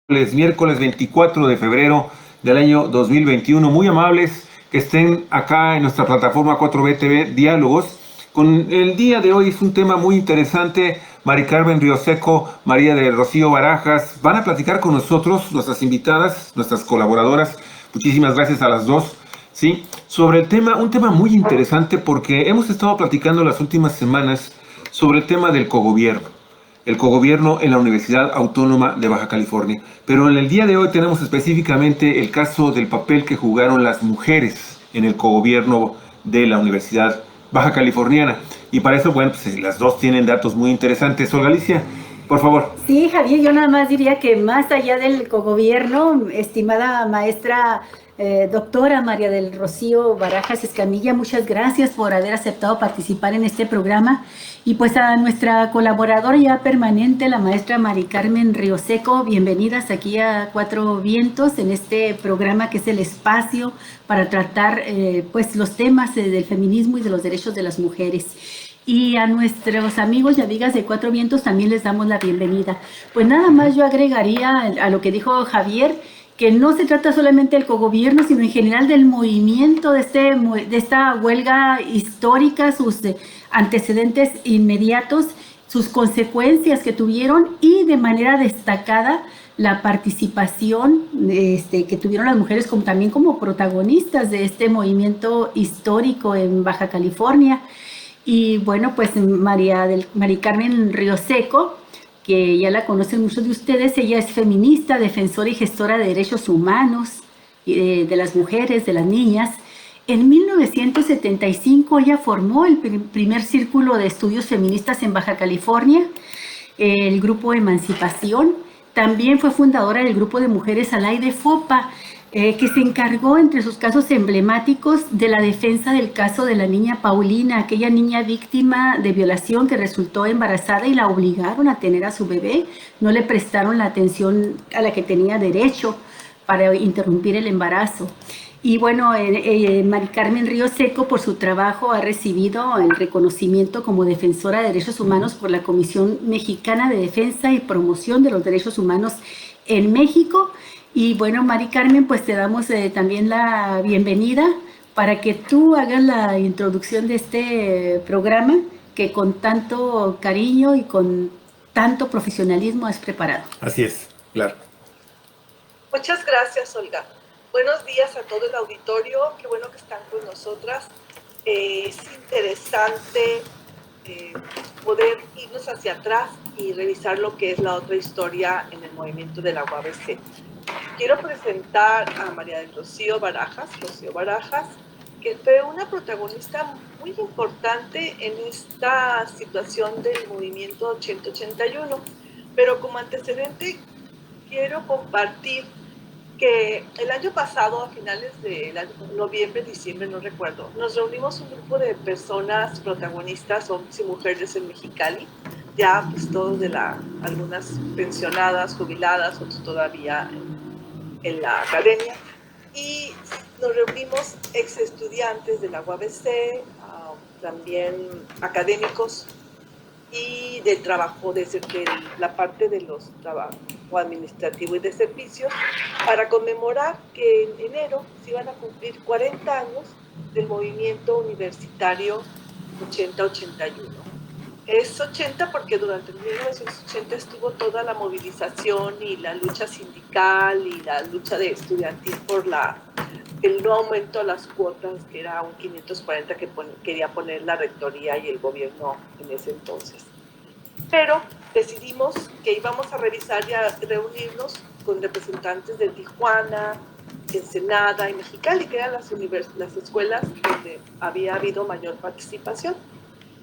Miércoles 24 de febrero del año 2021. Muy amables que estén acá en nuestra plataforma 4B TV Diálogos. Con el día de hoy es un tema muy interesante. Mari Carmen Rioseco, María del Rocío Barajas van a platicar con nosotros, nuestras invitadas, nuestras colaboradoras. Muchísimas gracias a las dos. Sí, sobre el tema, un tema muy interesante porque hemos estado platicando las últimas semanas sobre el tema del cogobierno, el cogobierno en la Universidad Autónoma de Baja California. Pero en el día de hoy tenemos específicamente el caso del papel que jugaron las mujeres en el cogobierno de la Universidad Baja Californiana. Y para eso, bueno, pues las dos tienen datos muy interesantes. Olga Alicia, por favor. Sí, Javier, yo nada más diría que más allá del cogobierno, estimada maestra doctora María del Rocío Barajas Escamilla, muchas gracias por haber aceptado participar en este programa. Y pues a nuestra colaboradora ya permanente, la maestra Mari Carmen Rioseco, bienvenidas aquí a Cuatro Vientos en este programa que es el espacio para tratar pues los temas del feminismo y de los derechos de las mujeres. Y a nuestros amigos y amigas de Cuatro Vientos también les damos la bienvenida. Pues nada más yo agregaría a lo que dijo Javier, que no se trata solamente del cogobierno, sino en general del movimiento de esta huelga histórica, sus antecedentes inmediatos, sus consecuencias que tuvieron y de manera destacada la participación que tuvieron las mujeres también como protagonistas de este movimiento histórico en Baja California. Y bueno, pues Mari Carmen Rioseco, que ya la conocen muchos de ustedes, ella es feminista, defensora y gestora de derechos humanos, de las mujeres, de las niñas. En 1975 ella formó el primer círculo de estudios feministas en Baja California, el grupo Emancipación. También fue fundadora del grupo de mujeres Alay de FOPA, que se encargó, entre sus casos emblemáticos, de la defensa del caso de la niña Paulina, aquella niña víctima de violación que resultó embarazada y la obligaron a tener a su bebé. No le prestaron la atención a la que tenía derecho para interrumpir el embarazo. Y bueno, Mari Carmen Rioseco, por su trabajo, ha recibido el reconocimiento como defensora de derechos humanos por la Comisión Mexicana de Defensa y Promoción de los Derechos Humanos en México. Y bueno, Mari Carmen, pues te damos también la bienvenida para que tú hagas la introducción de este programa que con tanto cariño y con tanto profesionalismo has preparado. Así es, claro. Muchas gracias, Olga. Buenos días a todo el auditorio, qué bueno que están con nosotras. Es interesante poder irnos hacia atrás y revisar lo que es la otra historia en el movimiento de la UABC. Quiero presentar a María del Rocío Barajas, que fue una protagonista muy importante en esta situación del movimiento 8081. Pero como antecedente, quiero compartir que el año pasado, a finales de noviembre, diciembre, no recuerdo, nos reunimos un grupo de personas protagonistas, hombres y mujeres en Mexicali, ya pues todos algunas pensionadas, jubiladas, otros todavía en la academia, y nos reunimos ex estudiantes de la UABC, también académicos y del trabajo, de la parte de los trabajos administrativo y de servicios, para conmemorar que en enero se iban a cumplir 40 años del movimiento universitario 80-81. Es 80 porque durante 1980 estuvo toda la movilización y la lucha sindical y la lucha de estudiantil por el no aumento a las cuotas, que era un 540 que quería poner la rectoría y el gobierno en ese entonces. Pero decidimos que íbamos a revisar y a reunirnos con representantes de Tijuana, Ensenada y Mexicali, que eran las escuelas donde había habido mayor participación.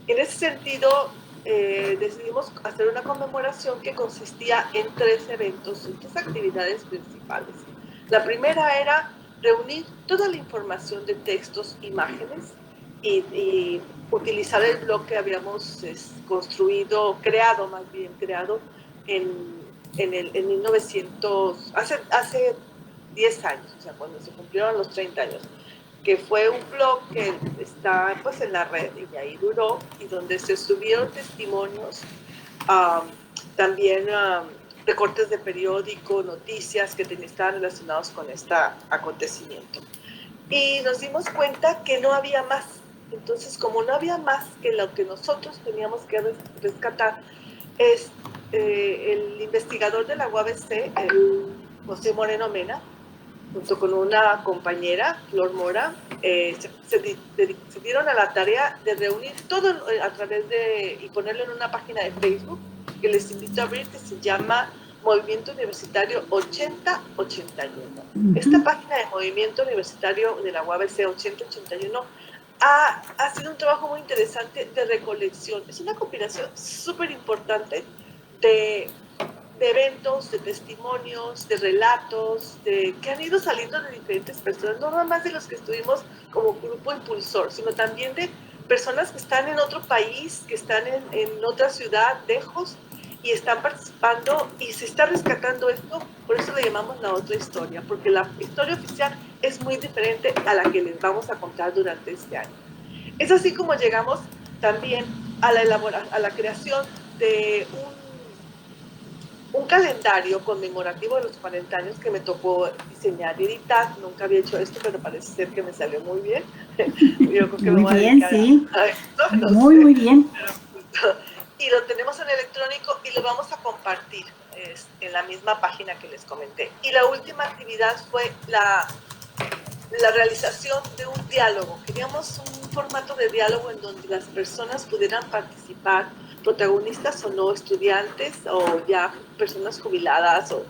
En ese sentido, decidimos hacer una conmemoración que consistía en 3 eventos, en 3 actividades principales. La primera era reunir toda la información de textos, imágenes, y utilizar el blog que habíamos creado en 1900, hace 10 años, o sea, cuando se cumplieron los 30 años, que fue un blog que está pues en la red y ahí duró, y donde se subieron testimonios, también recortes de periódico, noticias que estaban relacionados con este acontecimiento. Y nos dimos cuenta que no había más. Entonces, como no había más que lo que nosotros teníamos que rescatar, el investigador de la UABC, José Moreno Mena, junto con una compañera, Flor Mora, se dieron a la tarea de reunir todo a través y ponerlo en una página de Facebook que les invito a abrir, que se llama Movimiento Universitario 8081. Esta página de Movimiento Universitario de la UABC 8081 ha sido un trabajo muy interesante de recolección. Es una compilación súper importante de eventos, de testimonios, de relatos, que han ido saliendo de diferentes personas, no nada más de los que estuvimos como grupo impulsor, sino también de personas que están en otro país, que están en otra ciudad, lejos, y están participando y se está rescatando esto. Por eso le llamamos la otra historia, porque la historia oficial es muy diferente a la que les vamos a contar durante este año. Es así como llegamos también a la creación de un calendario conmemorativo de los 40 años que me tocó diseñar y editar. Nunca había hecho esto, pero parece ser que me salió muy bien. Yo creo que muy bien, sí. No muy bien. Y lo tenemos en electrónico y lo vamos a compartir en la misma página que les comenté. Y la última actividad fue la realización de un diálogo. Queríamos un formato de diálogo en donde las personas pudieran participar, protagonistas o no, estudiantes o ya personas jubiladas o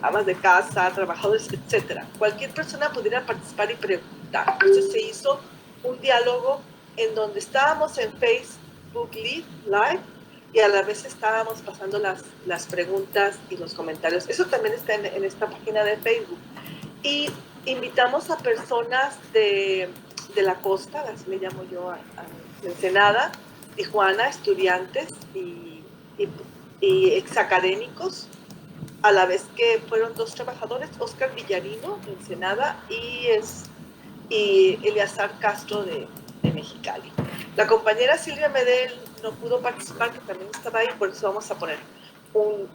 amas de casa, trabajadores, etc. Cualquier persona pudiera participar y preguntar. Entonces se hizo un diálogo en donde estábamos en Facebook Live y a la vez estábamos pasando las preguntas y los comentarios. Eso también está en esta página de Facebook. Y invitamos a personas de la costa, así le llamo yo a Ensenada, Tijuana, estudiantes y exacadémicos, a la vez que fueron 2 trabajadores, Oscar Villarino de Ensenada y Eleazar Castro de Mexicali. La compañera Silvia Medel no pudo participar, que también estaba ahí, por eso vamos a poner un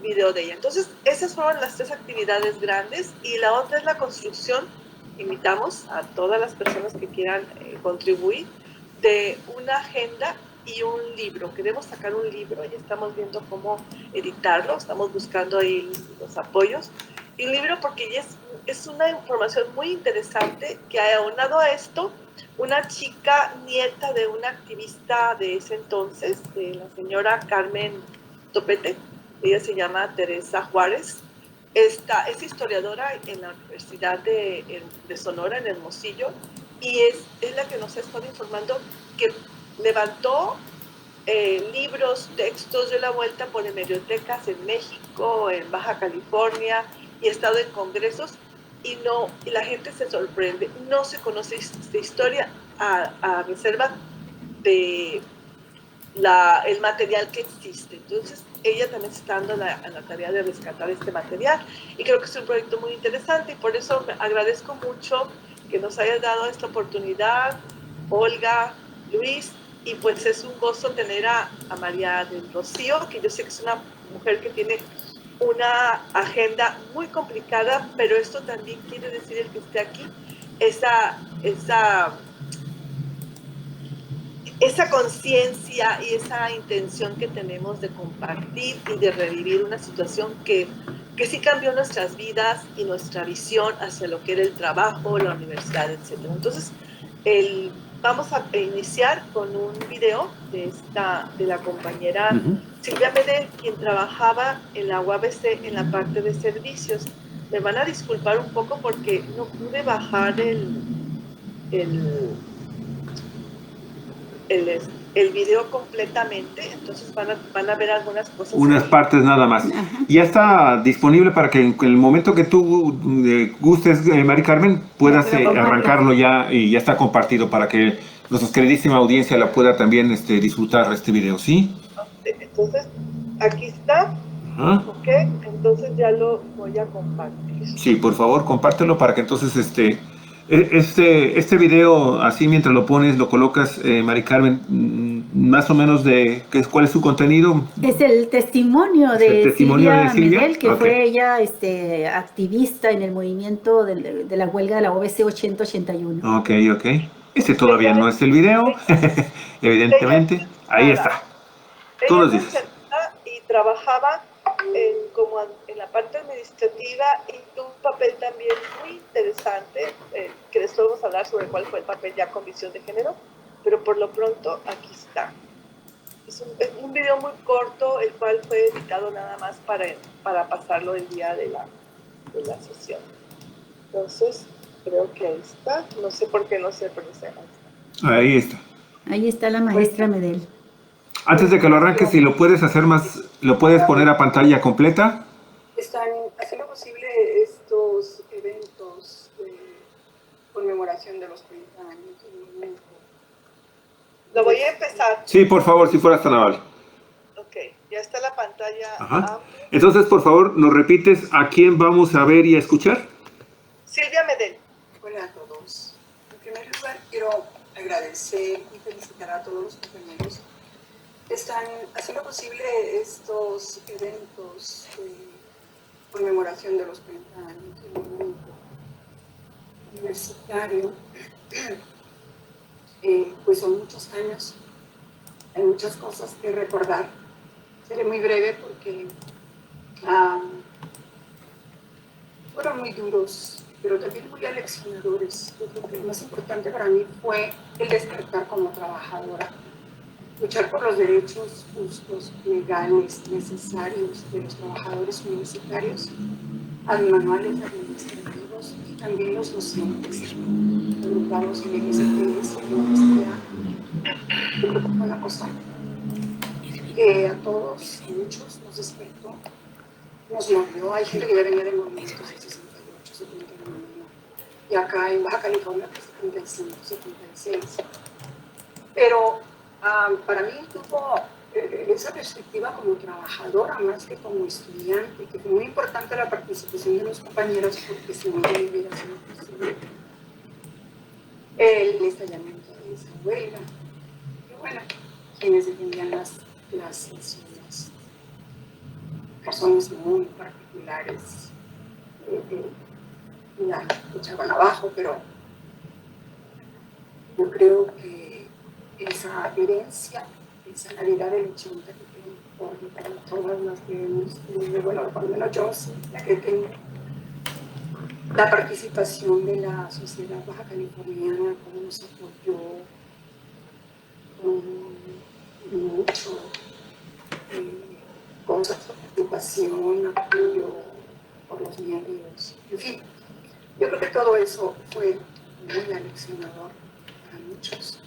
video de ella. Entonces, esas fueron las 3 actividades grandes, y la otra es la construcción. Invitamos a todas las personas que quieran contribuir, de una agenda y un libro. Queremos sacar un libro y estamos viendo cómo editarlo, estamos buscando ahí los apoyos. Y un libro porque es una información muy interesante que ha aunado a esto una chica nieta de una activista de ese entonces, de la señora Carmen Topete. Ella se llama Teresa Juárez. Es historiadora en la Universidad de Sonora, en Hermosillo, y es la que nos ha estado informando que levantó libros, textos de la vuelta por bibliotecas en México, en Baja California, y ha estado en congresos, y la gente se sorprende. No se conoce esta historia a reserva de el material que existe. Entonces, ella también se está dando a la tarea de rescatar este material, y creo que es un proyecto muy interesante, y por eso agradezco mucho que nos hayas dado esta oportunidad, Olga, Luis, y pues es un gozo tener a María del Rocío, que yo sé que es una mujer que tiene una agenda muy complicada, pero esto también quiere decir, el que esté aquí, esa conciencia y esa intención que tenemos de compartir y de revivir una situación que sí cambió nuestras vidas y nuestra visión hacia lo que era el trabajo, la universidad, etc. Entonces, vamos a iniciar con un video de la compañera Silvia Medel, quien trabajaba en la UABC en la parte de servicios. Me van a disculpar un poco porque no pude bajar el video completamente, entonces van a ver algunas cosas. Unas partes nada más. Ya está disponible para que en el momento que tú gustes, Mari Carmen, puedas arrancarlo ya, y ya está compartido para que nuestra queridísima audiencia la pueda también disfrutar este video, ¿sí? Entonces, aquí está. Ok, entonces ya lo voy a compartir. Sí, por favor, compártelo para que entonces este video, así mientras lo pones, lo colocas, Mari Carmen, más o menos de cuál es su contenido. Es el testimonio ¿Es el de testimonio Silvia de Silvia? Medel, que Ok. fue ella activista en el movimiento de la huelga de la OBC 8081. Ok, ok. Ese todavía no es el video, evidentemente. Ella es Ahí encerrada. está. Tú Ella nos es dices. encerrada y trabajaba en la parte administrativa y tuvo un papel también muy interesante, que después vamos a hablar sobre cuál fue el papel ya con visión de género, pero por lo pronto aquí está. Es un video muy corto, el cual fue editado nada más para pasarlo el día de la sesión. Entonces, creo que ahí está. No sé por qué no se pronuncia. Ahí está. Ahí está la maestra Medel. Antes de que lo arranques, si lo puedes hacer más, lo puedes poner a pantalla completa. Están haciendo posible estos eventos de conmemoración de los 30 años del movimiento. Lo voy a empezar. Sí, por favor, si fueras tan amable. Ok, ya está la pantalla Ajá. amplia. Entonces, por favor, nos repites a quién vamos a ver y a escuchar. Silvia Medel. Hola a todos. En primer lugar, quiero agradecer y felicitar a todos los compañeros que están haciendo posible estos eventos de conmemoración de los 30 años del movimiento universitario. Pues son muchos años, hay muchas cosas que recordar. Seré muy breve porque fueron muy duros, pero también muy aleccionadores. Yo creo que lo más importante para mí fue el despertar como trabajadora, luchar por los derechos justos, legales, necesarios de los trabajadores universitarios, manuales administrativos y también los docentes, agrupados en el STS, en la universidad. Yo creo que fue una cosa que a todos, a muchos, nos despertó, nos movió. Hay gente que ya venía de movimientos de 68, 71, y acá en Baja California, pues 75, 76. Pero para mí tuvo esa perspectiva como trabajadora más que como estudiante, que fue muy importante la participación de los compañeros porque si no hubiera sido posible el estallamiento de esa huelga. Y bueno, quienes defendían las razones muy particulares la echaban abajo, pero yo creo que esa herencia, esa Navidad del 80 que tengo para todas las que hemos tenido, bueno, por lo menos yo sí, la que tengo, la participación de la sociedad baja californiana, cómo nos apoyó con mucho cosas, participación, apoyo por los medios, en fin, yo creo que todo eso fue muy aleccionador para muchos.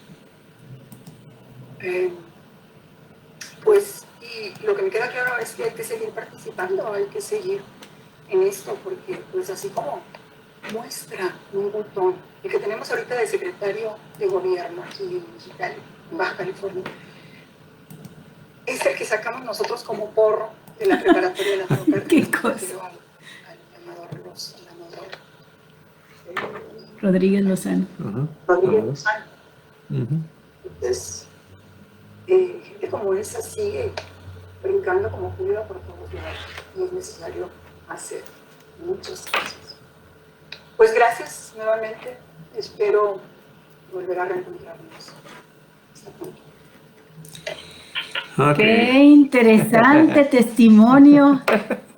Pues, y lo que me queda claro es que hay que seguir participando, hay que seguir en esto, porque pues así como muestra un botón, el que tenemos ahorita de secretario de gobierno aquí en Mexicali, en Baja California, es el que sacamos nosotros como porro de la preparatoria de la troca. ¿Qué cosa? Al llamador Rodríguez Lozano. Rodríguez Lozano. Entonces, gente como esa sigue brincando como Julia por todos lados y es necesario hacer muchas cosas. Pues gracias nuevamente, espero volver a reencontrarnos. Hasta pronto. Okay. Qué interesante testimonio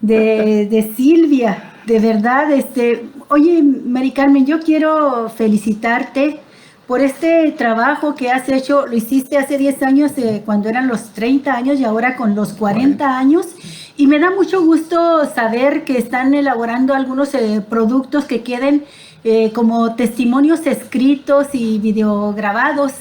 de Silvia, de verdad. Oye, Mari Carmen, yo quiero felicitarte por este trabajo que has hecho. Lo hiciste hace 10 años, cuando eran los 30 años y ahora con los 40 años. Y me da mucho gusto saber que están elaborando algunos productos que queden como testimonios escritos y videograbados.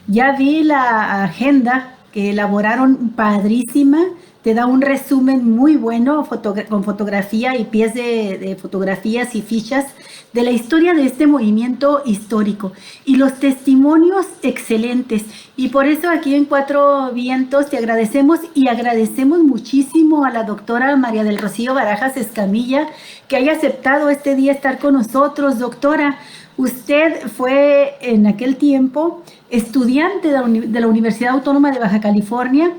Ya vi la agenda que elaboraron, padrísima, te da un resumen muy bueno con fotografía y pies de fotografías y fichas de la historia de este movimiento histórico y los testimonios excelentes. Y por eso aquí en Cuatro Vientos te agradecemos y agradecemos muchísimo a la doctora María del Rocío Barajas Escamilla que haya aceptado este día estar con nosotros. Doctora, usted fue en aquel tiempo estudiante de la Universidad Autónoma de Baja California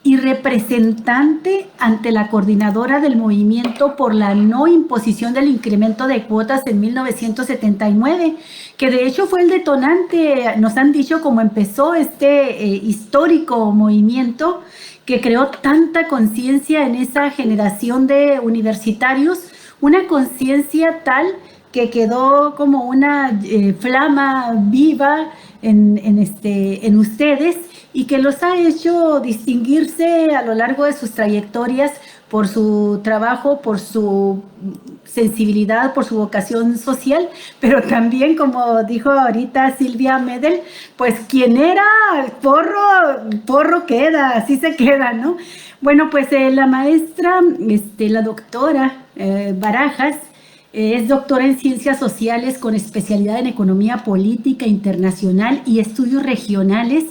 y representante ante la coordinadora del movimiento por la no imposición del incremento de cuotas en 1979, que de hecho fue el detonante, nos han dicho, cómo empezó este histórico movimiento que creó tanta conciencia en esa generación de universitarios, una conciencia tal que quedó como una flama viva en ustedes y que los ha hecho distinguirse a lo largo de sus trayectorias por su trabajo, por su sensibilidad, por su vocación social, pero también, como dijo ahorita Silvia Medel, pues quien era porro queda, así se queda, ¿no? Bueno, pues la maestra, la doctora Barajas, es doctora en Ciencias Sociales con especialidad en Economía Política Internacional y Estudios Regionales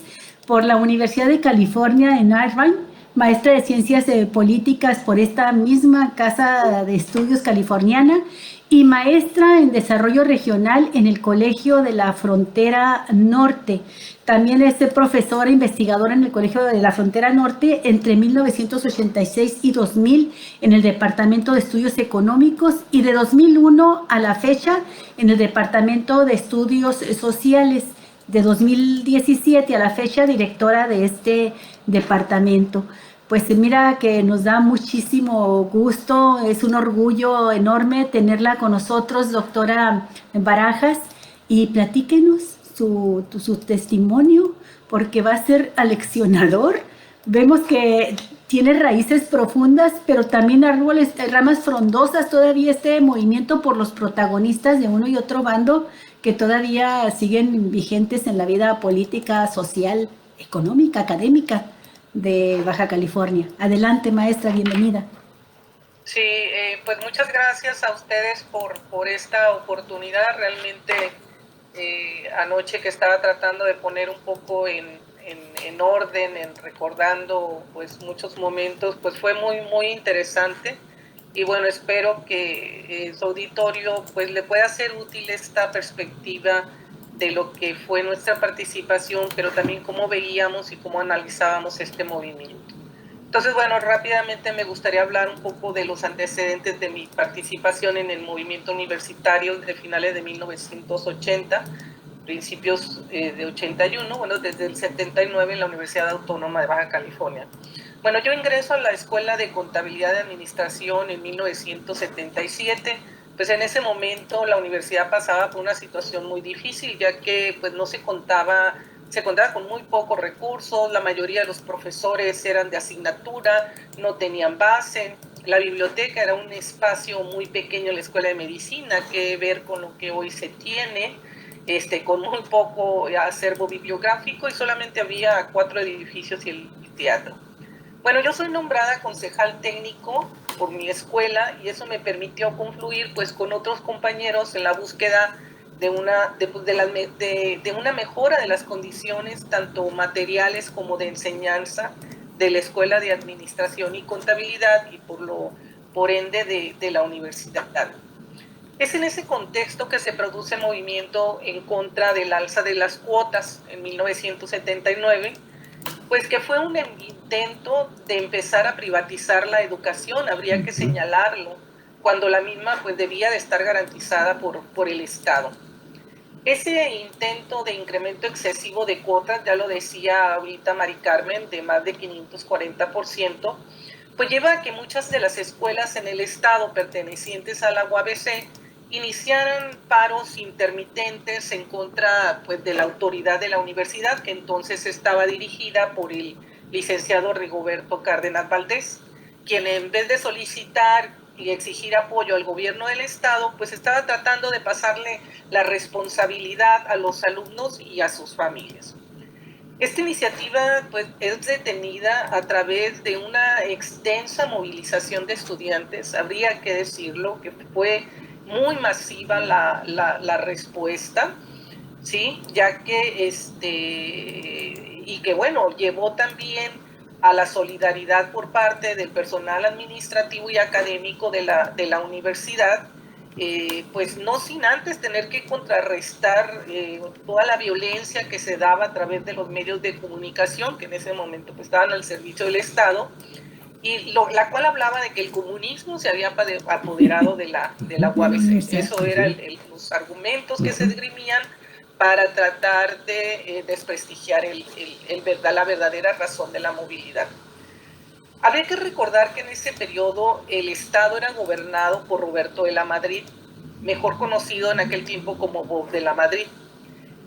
por la Universidad de California en Irvine, maestra de Ciencias Políticas por esta misma Casa de Estudios californiana y maestra en Desarrollo Regional en el Colegio de la Frontera Norte. También es profesora investigadora en el Colegio de la Frontera Norte entre 1986 y 2000 en el Departamento de Estudios Económicos y de 2001 a la fecha en el Departamento de Estudios Sociales. De 2017 a la fecha, directora de este departamento. Pues mira que nos da muchísimo gusto, es un orgullo enorme tenerla con nosotros, doctora Barajas, y platíquenos su testimonio, porque va a ser aleccionador. Vemos que tiene raíces profundas, pero también ramas frondosas, todavía este movimiento por los protagonistas de uno y otro bando, que todavía siguen vigentes en la vida política, social, económica, académica de Baja California. Adelante, maestra, bienvenida. Sí, pues muchas gracias a ustedes por esta oportunidad. Realmente anoche que estaba tratando de poner un poco en orden, recordando pues muchos momentos, pues fue muy interesante. Y bueno, espero que su auditorio pues le pueda ser útil esta perspectiva de lo que fue nuestra participación, pero también cómo veíamos y cómo analizábamos este movimiento. Entonces, bueno, rápidamente me gustaría hablar un poco de los antecedentes de mi participación en el movimiento universitario de finales de 1980, principios de 81, bueno, desde el 79 en la Universidad Autónoma de Baja California. Bueno, yo ingreso a la Escuela de Contabilidad y Administración en 1977. Pues en ese momento la universidad pasaba por una situación muy difícil, ya que pues no se contaba con muy pocos recursos, la mayoría de los profesores eran de asignatura, no tenían base, la biblioteca era un espacio muy pequeño en la Escuela de Medicina, que ver con lo que hoy se tiene, con muy poco acervo bibliográfico y solamente había 4 edificios y el teatro. Bueno, yo soy nombrada concejal técnico por mi escuela y eso me permitió confluir pues con otros compañeros en la búsqueda de una mejora de las condiciones tanto materiales como de enseñanza de la Escuela de Administración y Contabilidad y por ende de la universidad. Es en ese contexto que se produce el movimiento en contra del alza de las cuotas en 1979, pues que fue un intento de empezar a privatizar la educación, habría que señalarlo, cuando la misma pues debía de estar garantizada por el Estado. Ese intento de incremento excesivo de cuotas, ya lo decía ahorita Mari Carmen, de más de 540%, pues lleva a que muchas de las escuelas en el Estado pertenecientes a la UABC iniciaran paros intermitentes en contra pues, de la autoridad de la universidad, que entonces estaba dirigida por el licenciado Rigoberto Cárdenas Valdés, quien en vez de solicitar y exigir apoyo al gobierno del Estado, pues estaba tratando de pasarle la responsabilidad a los alumnos y a sus familias. Esta iniciativa pues, es detenida a través de una extensa movilización de estudiantes. Habría que decirlo, que fue muy masiva la respuesta, ¿sí? Ya que, y que bueno, llevó también a la solidaridad por parte del personal administrativo y académico de la universidad, pues no sin antes tener que contrarrestar toda la violencia que se daba a través de los medios de comunicación, que en ese momento pues, estaban al servicio del Estado, y la cual hablaba de que el comunismo se había apoderado de la UABC. Eso eran los argumentos que se esgrimían para tratar de desprestigiar la verdadera razón de la movilidad. Habría que recordar que en ese periodo el Estado era gobernado por Roberto de la Madrid, mejor conocido en aquel tiempo como Bob de la Madrid.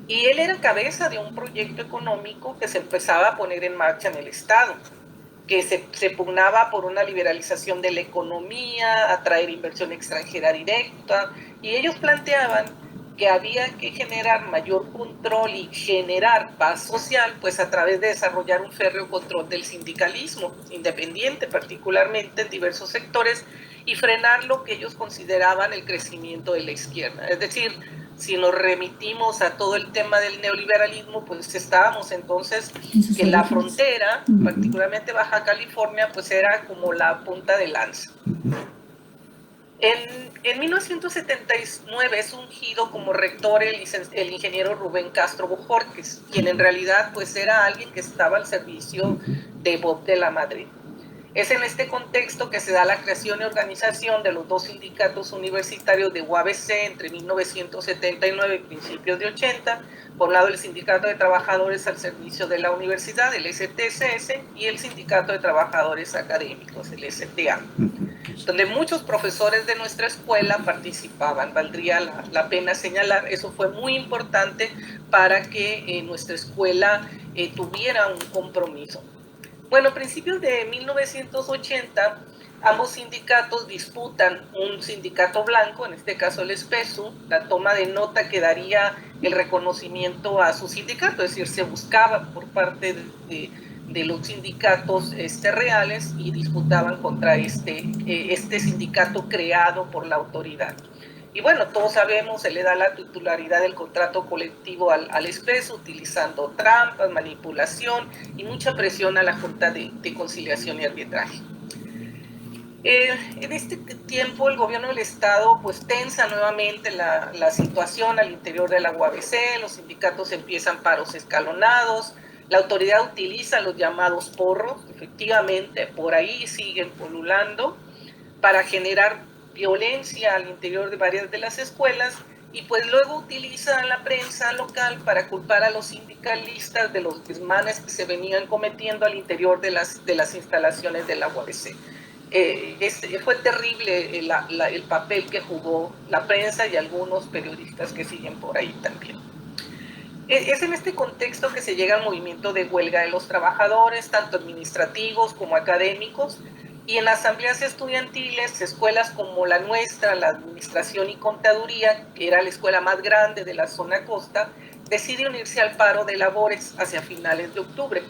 Y él era cabeza de un proyecto económico que se empezaba a poner en marcha en el Estado, que se pugnaba por una liberalización de la economía, atraer inversión extranjera directa, y ellos planteaban que había que generar mayor control y generar paz social, pues a través de desarrollar un férreo control del sindicalismo independiente, particularmente en diversos sectores, y frenar lo que ellos consideraban el crecimiento de la izquierda. Es decir, si nos remitimos a todo el tema del neoliberalismo, pues estábamos entonces que la frontera, particularmente Baja California, pues era como la punta de lanza. En 1979 es ungido como rector el ingeniero Rubén Castro Bojorquez, quien en realidad pues era alguien que estaba al servicio de Bob de la Madrid. Es en este contexto que se da la creación y organización de los dos sindicatos universitarios de UABC entre 1979 y principios de 80, por un lado el Sindicato de Trabajadores al Servicio de la Universidad, el STCS, y el Sindicato de Trabajadores Académicos, el STA, donde muchos profesores de nuestra escuela participaban. Valdría la pena señalar, eso fue muy importante para que nuestra escuela tuviera un compromiso. Bueno, a principios de 1980, ambos sindicatos disputan un sindicato blanco, en este caso el SPESU, la toma de nota que daría el reconocimiento a su sindicato, es decir, se buscaba por parte de los sindicatos reales y disputaban contra este sindicato creado por la autoridad. Y bueno, todos sabemos, se le da la titularidad del contrato colectivo al SPESU, utilizando trampas, manipulación y mucha presión a la Junta de Conciliación y Arbitraje. En este tiempo el gobierno del Estado pues tensa nuevamente la situación al interior de la UABC, los sindicatos empiezan paros escalonados, la autoridad utiliza los llamados porros, efectivamente por ahí siguen polulando, para generar violencia al interior de varias de las escuelas, y pues luego utiliza la prensa local para culpar a los sindicalistas de los desmanes que se venían cometiendo al interior de las instalaciones de la UABC. Fue terrible el papel que jugó la prensa y algunos periodistas que siguen por ahí también. Es en este contexto que se llega al movimiento de huelga de los trabajadores, tanto administrativos como académicos, y en las asambleas estudiantiles, escuelas como la nuestra, la Administración y Contaduría, que era la escuela más grande de la zona costa, decide unirse al paro de labores hacia finales de octubre,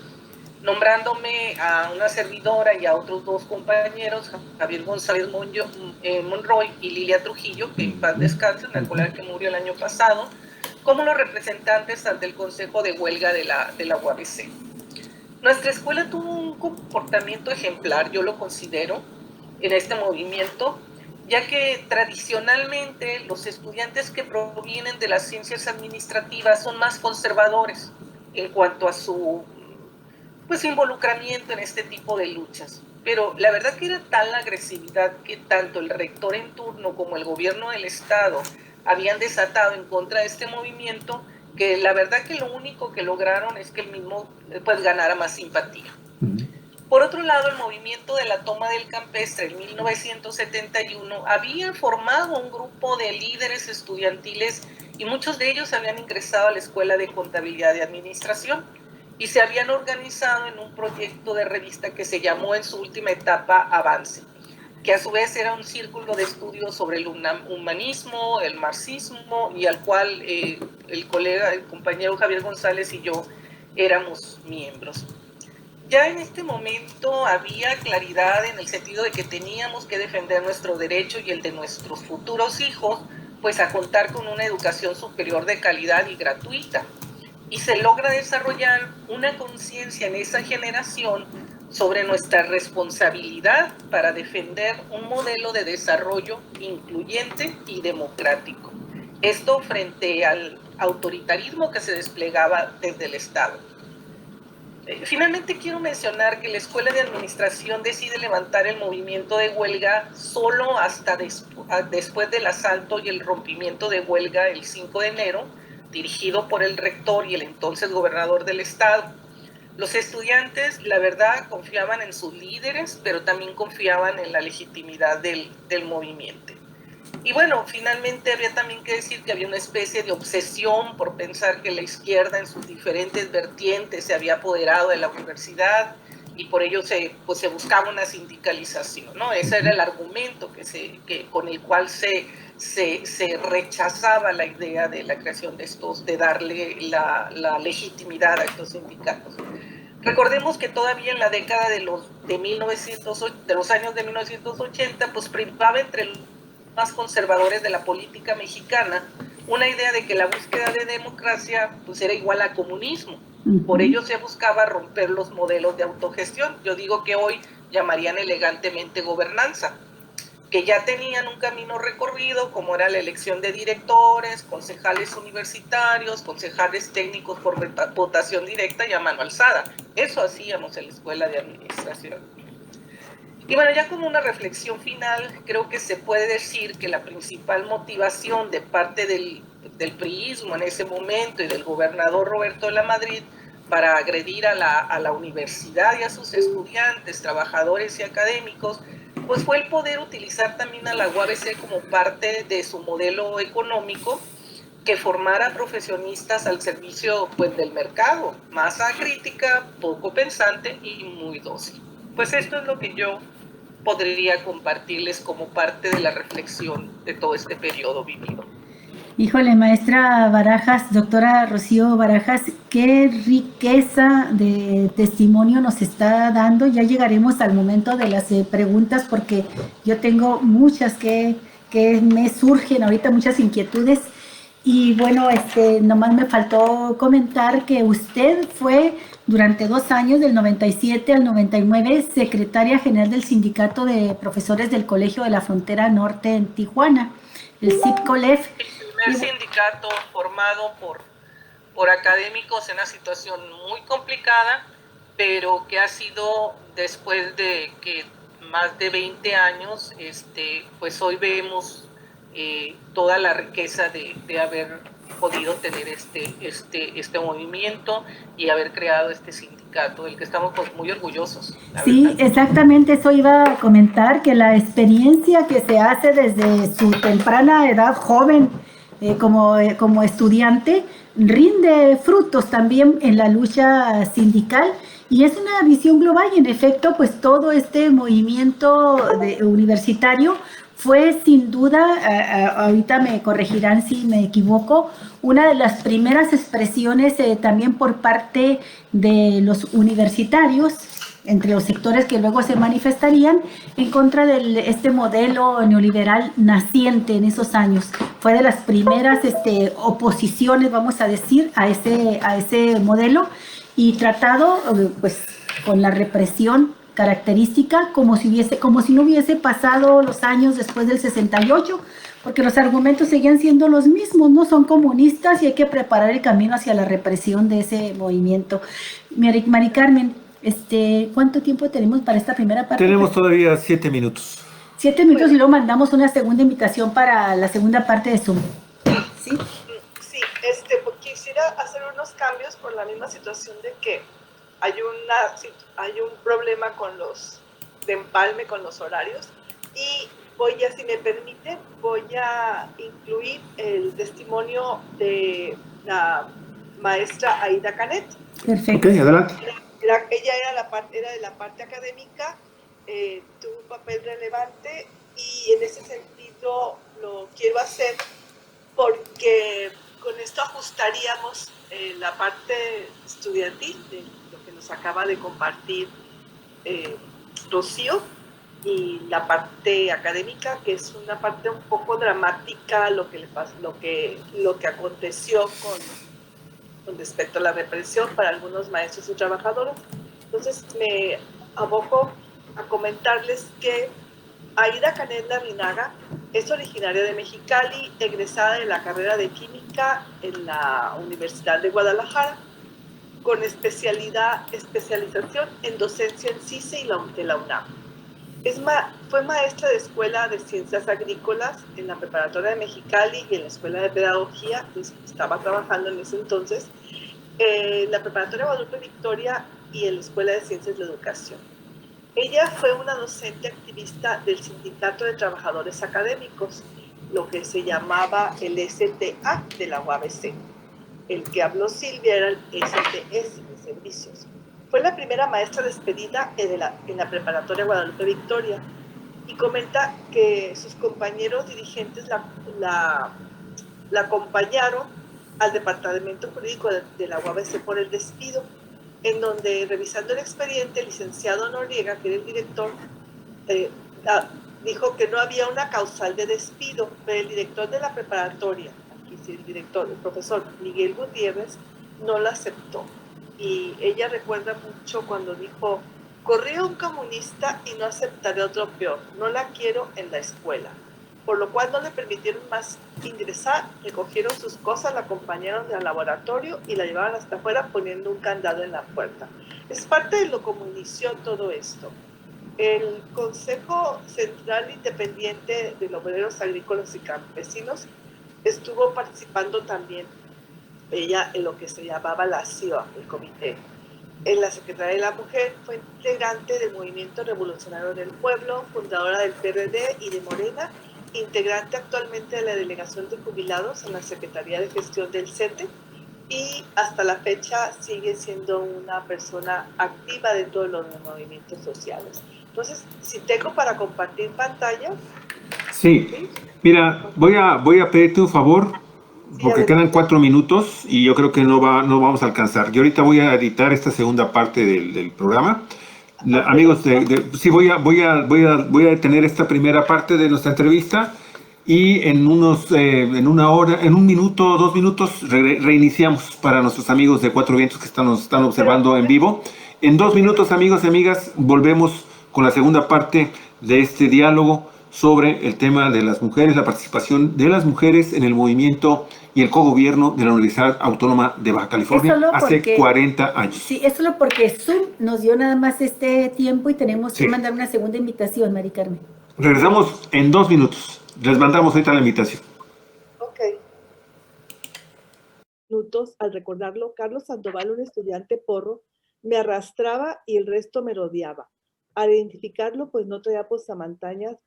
nombrándome a una servidora y a otros dos compañeros, Javier González Monroy y Lilia Trujillo, que en paz descansen, la colega que murió el año pasado, como los representantes ante el Consejo de Huelga de la UABC. Nuestra escuela tuvo un comportamiento ejemplar, yo lo considero, en este movimiento, ya que tradicionalmente los estudiantes que provienen de las ciencias administrativas son más conservadores en cuanto a su involucramiento en este tipo de luchas. Pero la verdad que era tal la agresividad que tanto el rector en turno como el gobierno del Estado habían desatado en contra de este movimiento, que la verdad que lo único que lograron es que el mismo pues ganara más simpatía. Por otro lado, el movimiento de la toma del campestre en 1971 había formado un grupo de líderes estudiantiles y muchos de ellos habían ingresado a la Escuela de Contabilidad y Administración y se habían organizado en un proyecto de revista que se llamó en su última etapa Avance, que a su vez era un círculo de estudios sobre el humanismo, el marxismo, y al cual el compañero Javier González y yo éramos miembros. Ya en este momento había claridad en el sentido de que teníamos que defender nuestro derecho y el de nuestros futuros hijos, pues a contar con una educación superior de calidad y gratuita. Y se logra desarrollar una conciencia en esa generación sobre nuestra responsabilidad para defender un modelo de desarrollo incluyente y democrático. Esto frente al autoritarismo que se desplegaba desde el Estado. Finalmente quiero mencionar que la Escuela de Administración decide levantar el movimiento de huelga solo hasta después del asalto y el rompimiento de huelga el 5 de enero, dirigido por el rector y el entonces gobernador del estado. Los estudiantes, la verdad, confiaban en sus líderes, pero también confiaban en la legitimidad del movimiento. Y bueno, finalmente había también que decir que había una especie de obsesión por pensar que la izquierda en sus diferentes vertientes se había apoderado de la universidad y por ello se buscaba una sindicalización, ¿no? Ese era el argumento con el cual se rechazaba la idea de la creación de darle la legitimidad a estos sindicatos. Recordemos que todavía en la década de los años de 1980, pues primaba entre los más conservadores de la política mexicana una idea de que la búsqueda de democracia pues era igual a comunismo. Por ello se buscaba romper los modelos de autogestión. Yo digo que hoy llamarían elegantemente gobernanza, que ya tenían un camino recorrido, como era la elección de directores, concejales universitarios, concejales técnicos por votación directa y a mano alzada. Eso hacíamos en la Escuela de Administración. Y bueno, ya como una reflexión final, creo que se puede decir que la principal motivación de parte del priismo en ese momento y del gobernador Roberto de la Madrid para agredir a la universidad y a sus estudiantes, trabajadores y académicos, pues fue el poder utilizar también a la UABC como parte de su modelo económico, que formara profesionistas al servicio pues del mercado, masa crítica, poco pensante y muy dócil. Pues esto es lo que yo podría compartirles como parte de la reflexión de todo este periodo vivido. Híjole, maestra Barajas, doctora Rocío Barajas, qué riqueza de testimonio nos está dando. Ya llegaremos al momento de las preguntas porque yo tengo muchas que me surgen ahorita, muchas inquietudes. Y bueno, nomás me faltó comentar que usted fue durante 2 años, del 97 al 99, secretaria general del Sindicato de Profesores del Colegio de la Frontera Norte en Tijuana, el CIPCOLEF. El primer sindicato formado por académicos en una situación muy complicada, pero que ha sido después de que más de 20 años, pues hoy vemos toda la riqueza de haber podido tener este movimiento y haber creado este sindicato, del que estamos pues muy orgullosos. Sí, exactamente, eso iba a comentar, que la experiencia que se hace desde su temprana edad joven como estudiante rinde frutos también en la lucha sindical, y es una visión global, y en efecto pues todo este movimiento universitario fue sin duda, ahorita me corregirán si me equivoco, una de las primeras expresiones también por parte de los universitarios, entre los sectores que luego se manifestarían en contra de este modelo neoliberal naciente en esos años. Fue de las primeras oposiciones, vamos a decir, a ese modelo, y tratado pues con la represión característica, como si no hubiese pasado los años después del 68, porque los argumentos seguían siendo los mismos, no son comunistas y hay que preparar el camino hacia la represión de ese movimiento. Mari Carmen, ¿cuánto tiempo tenemos para esta primera parte? Tenemos todavía 7 minutos. 7 minutos, y luego mandamos una segunda invitación para la segunda parte de Zoom. ¿Sí? Sí, quisiera hacer unos cambios por la misma situación de que hay un problema de empalme con los horarios, y si me permite, voy a incluir el testimonio de la maestra Aida Canet. Perfecto. Ok, adelante. Ella era de la parte académica, tuvo un papel relevante, y en ese sentido lo quiero hacer porque con esto ajustaríamos la parte estudiantil de lo que nos acaba de compartir Rocío, y la parte académica, que es una parte un poco dramática, lo que aconteció con respecto a la represión para algunos maestros y trabajadores. Entonces me aboco a comentarles que Aida Canet Larrinaga es originaria de Mexicali, egresada de la carrera de Química en la Universidad de Guadalajara, con especialización en docencia en CICE y de la UNAM. Fue maestra de Escuela de Ciencias Agrícolas en la Preparatoria de Mexicali y en la Escuela de Pedagogía, pues estaba trabajando en ese entonces, la Preparatoria Guadalupe Victoria y en la Escuela de Ciencias de la Educación. Ella fue una docente activista del Sindicato de Trabajadores Académicos, lo que se llamaba el STA de la UABC. El que habló Silvia era el STS de Servicios. Fue la primera maestra despedida en la Preparatoria Guadalupe Victoria y comenta que sus compañeros dirigentes la acompañaron al departamento jurídico de la UABC por el despido, en donde, revisando el expediente, el licenciado Noriega, que era el director, dijo que no había una causal de despido, pero el director de la preparatoria, aquí sí, el profesor Miguel Gutiérrez, no la aceptó. Y ella recuerda mucho cuando dijo: corrí a un comunista y no aceptaré otro peor, no la quiero en la escuela. Por lo cual no le permitieron más ingresar, recogieron sus cosas, la acompañaron al laboratorio y la llevaron hasta afuera poniendo un candado en la puerta. Es parte de lo como inició todo esto. El Consejo Central Independiente de Obreros Agrícolas y Campesinos estuvo participando también ella en lo que se llamaba la CIOA, el comité. En la Secretaría de la Mujer fue integrante del Movimiento Revolucionario del Pueblo, fundadora del PRD y de Morena, integrante actualmente de la Delegación de Jubilados en la Secretaría de Gestión del CETE, y hasta la fecha sigue siendo una persona activa dentro de los movimientos sociales. Entonces, si tengo para compartir pantalla. Sí, ¿sí? Mira, voy a pedirte un favor, porque quedan 4 minutos y yo creo que no vamos a alcanzar. Yo ahorita voy a editar esta segunda parte del programa. Amigos, sí, voy a detener esta primera parte de nuestra entrevista y en una hora, en 1 minuto, 2 minutos, reiniciamos para nuestros amigos de Cuatro Vientos que nos están observando en vivo. En 2 minutos, amigos y amigas, volvemos con la segunda parte de este diálogo sobre el tema de las mujeres, la participación de las mujeres en el movimiento y el cogobierno de la Universidad Autónoma de Baja California hace 40 años. Sí, es solo porque Zoom nos dio nada más este tiempo y tenemos que mandar una segunda invitación, Mari Carmen. Regresamos en 2 minutos. Les mandamos ahorita la invitación. Ok. Minutos, al recordarlo, Carlos Sandoval, un estudiante porro, me arrastraba y el resto me rodeaba. Al identificarlo, pues no traía pasamontañas,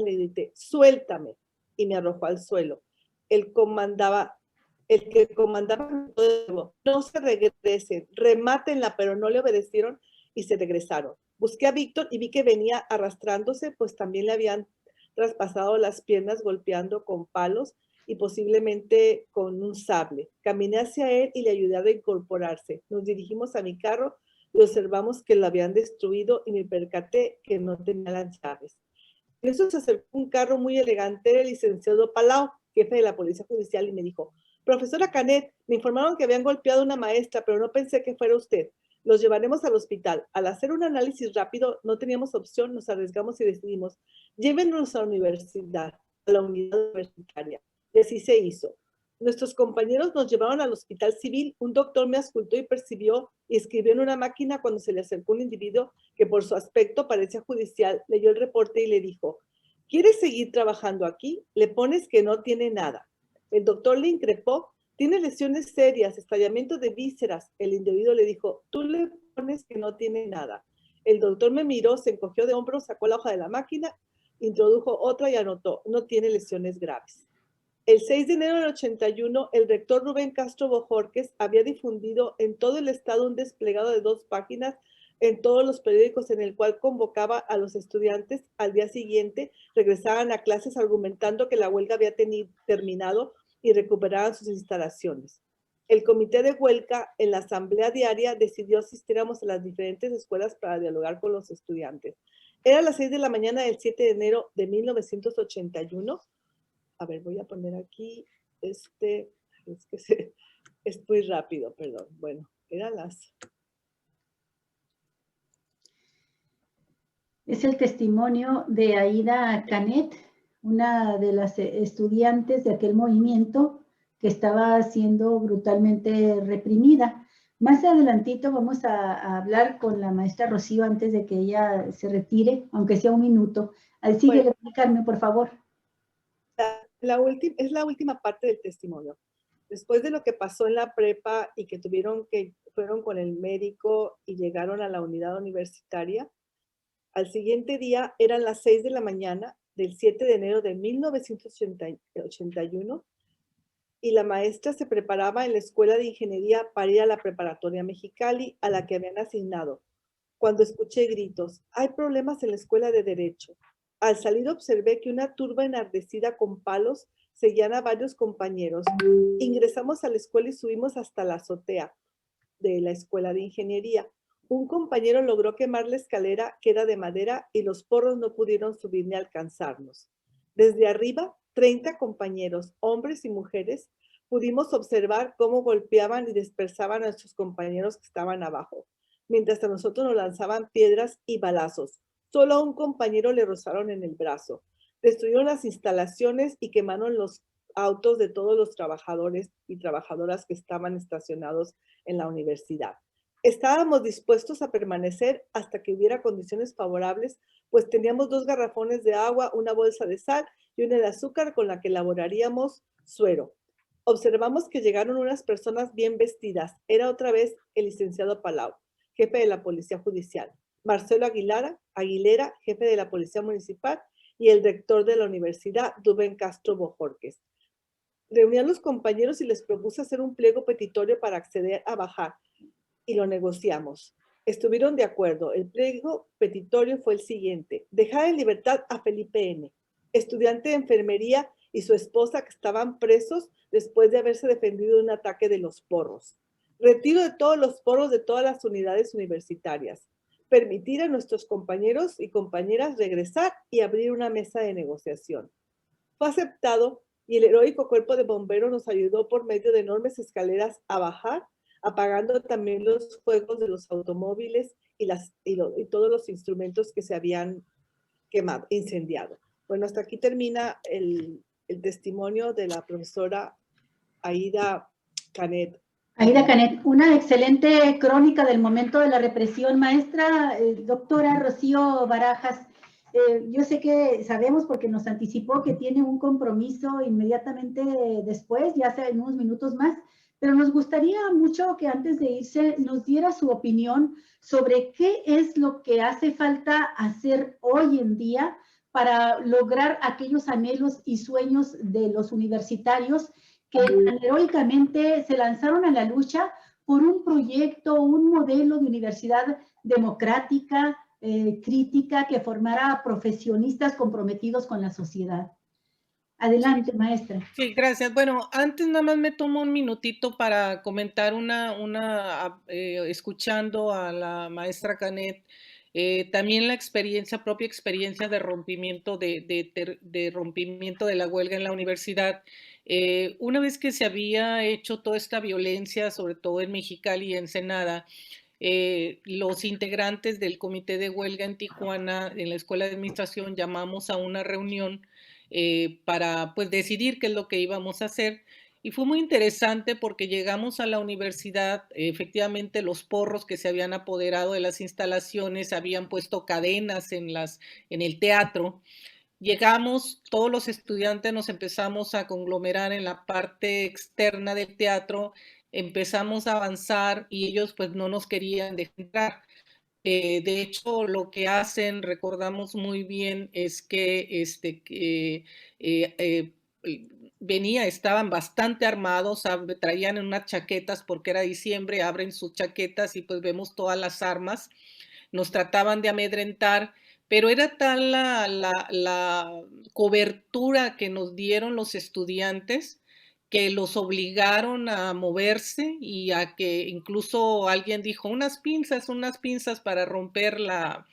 le grité: suéltame, y me arrojó al suelo. El que comandaba, no se regresen, remátenla, pero no le obedecieron y se regresaron. Busqué a Víctor y vi que venía arrastrándose, pues también le habían traspasado las piernas golpeando con palos y posiblemente con un sable. Caminé hacia él y le ayudé a incorporarse. Nos dirigimos a mi carro y observamos que lo habían destruido y me percaté que no tenía las llaves. En eso se acercó un carro muy elegante del licenciado Palau, jefe de la Policía Judicial, y me dijo: profesora Canet, me informaron que habían golpeado a una maestra, pero no pensé que fuera usted. Los llevaremos al hospital. Al hacer un análisis rápido, no teníamos opción, nos arriesgamos y decidimos: llévenos a la universidad, a la unidad universitaria. Y así se hizo. Nuestros compañeros nos llevaron al hospital civil. Un doctor me auscultó y percibió y escribió en una máquina cuando se le acercó un individuo que por su aspecto parecía judicial. Leyó el reporte y le dijo: ¿quieres seguir trabajando aquí? Le pones que no tiene nada. El doctor le increpó: tiene lesiones serias, estallamiento de vísceras. El individuo le dijo: tú le pones que no tiene nada. El doctor me miró, se encogió de hombros, sacó la hoja de la máquina, introdujo otra y anotó: no tiene lesiones graves. El 6 de enero del 81, el rector Rubén Castro Bojorquez había difundido en todo el estado un desplegado de 2 páginas en todos los periódicos, en el cual convocaba a los estudiantes al día siguiente regresaban a clases argumentando que la huelga había terminado y recuperaban sus instalaciones. El comité de huelga en la asamblea diaria decidió asistiéramos a las diferentes escuelas para dialogar con los estudiantes. Era las 6 de la mañana del 7 de enero de 1981. A ver, voy a poner aquí, es que es muy rápido, perdón. Bueno, eran las... Es el testimonio de Aida Canet, una de las estudiantes de aquel movimiento que estaba siendo brutalmente reprimida. Más adelantito vamos a hablar con la maestra Rocío antes de que ella se retire, aunque sea un minuto. Síguele, Carmen, por favor. Es la última parte del testimonio. Después de lo que pasó en la prepa y que fueron con el médico y llegaron a la unidad universitaria, al siguiente día eran las 6 de la mañana del 7 de enero de 1981 y la maestra se preparaba en la escuela de ingeniería para ir a la preparatoria Mexicali a la que habían asignado. Cuando escuché gritos, hay problemas en la escuela de derecho. Al salir observé que una turba enardecida con palos seguían a varios compañeros. Ingresamos a la escuela y subimos hasta la azotea de la escuela de ingeniería. Un compañero logró quemar la escalera que era de madera y los porros no pudieron subir ni alcanzarnos. Desde arriba, 30 compañeros, hombres y mujeres, pudimos observar cómo golpeaban y dispersaban a nuestros compañeros que estaban abajo, mientras a nosotros nos lanzaban piedras y balazos. Solo a un compañero le rozaron en el brazo. Destruyeron las instalaciones y quemaron los autos de todos los trabajadores y trabajadoras que estaban estacionados en la universidad. Estábamos dispuestos a permanecer hasta que hubiera condiciones favorables, pues teníamos 2 garrafones de agua, una bolsa de sal y una de azúcar con la que elaboraríamos suero. Observamos que llegaron unas personas bien vestidas. Era otra vez el licenciado Palau, jefe de la Policía Judicial, Marcelo Aguilera, jefe de la Policía Municipal, y el rector de la universidad, Rubén Castro Bojorquez. Reuní a los compañeros y les propuse hacer un pliego petitorio para acceder a bajar, y lo negociamos. Estuvieron de acuerdo. El pliego petitorio fue el siguiente: dejar en libertad a Felipe N., estudiante de enfermería, y su esposa, que estaban presos después de haberse defendido de un ataque de los porros. Retiro de todos los porros de todas las unidades universitarias. Permitir a nuestros compañeros y compañeras regresar y abrir una mesa de negociación. Fue aceptado y el heroico cuerpo de bomberos nos ayudó por medio de enormes escaleras a bajar, apagando también los fuegos de los automóviles y todos los instrumentos que se habían quemado, incendiado. Bueno, hasta aquí termina el testimonio de la profesora Aida Canet. Aida Canet, una excelente crónica del momento de la represión. Maestra, doctora Rocío Barajas, yo sé que sabemos porque nos anticipó que tiene un compromiso inmediatamente después, ya sea en unos minutos más, pero nos gustaría mucho que antes de irse nos diera su opinión sobre qué es lo que hace falta hacer hoy en día para lograr aquellos anhelos y sueños de los universitarios que heroicamente se lanzaron a la lucha por un proyecto, un modelo de universidad democrática, crítica, que formara profesionistas comprometidos con la sociedad. Adelante, maestra. Sí, gracias. Bueno, antes nada más me tomo un minutito para comentar escuchando a la maestra Canet, también la propia experiencia de rompimiento de rompimiento de la huelga en la universidad. Una vez que se había hecho toda esta violencia, sobre todo en Mexicali y Ensenada, los integrantes del comité de huelga en Tijuana, en la Escuela de Administración, llamamos a una reunión para pues decidir qué es lo que íbamos a hacer. Y fue muy interesante porque llegamos a la universidad, efectivamente los porros que se habían apoderado de las instalaciones habían puesto cadenas en el teatro. Llegamos, todos los estudiantes nos empezamos a conglomerar en la parte externa del teatro, empezamos a avanzar y ellos pues no nos querían dejar entrar. De hecho, lo que hacen, recordamos muy bien, es que estaban bastante armados, traían unas chaquetas porque era diciembre, abren sus chaquetas y pues vemos todas las armas, nos trataban de amedrentar, pero era tal la cobertura que nos dieron los estudiantes que los obligaron a moverse y a que incluso alguien dijo unas pinzas para romper las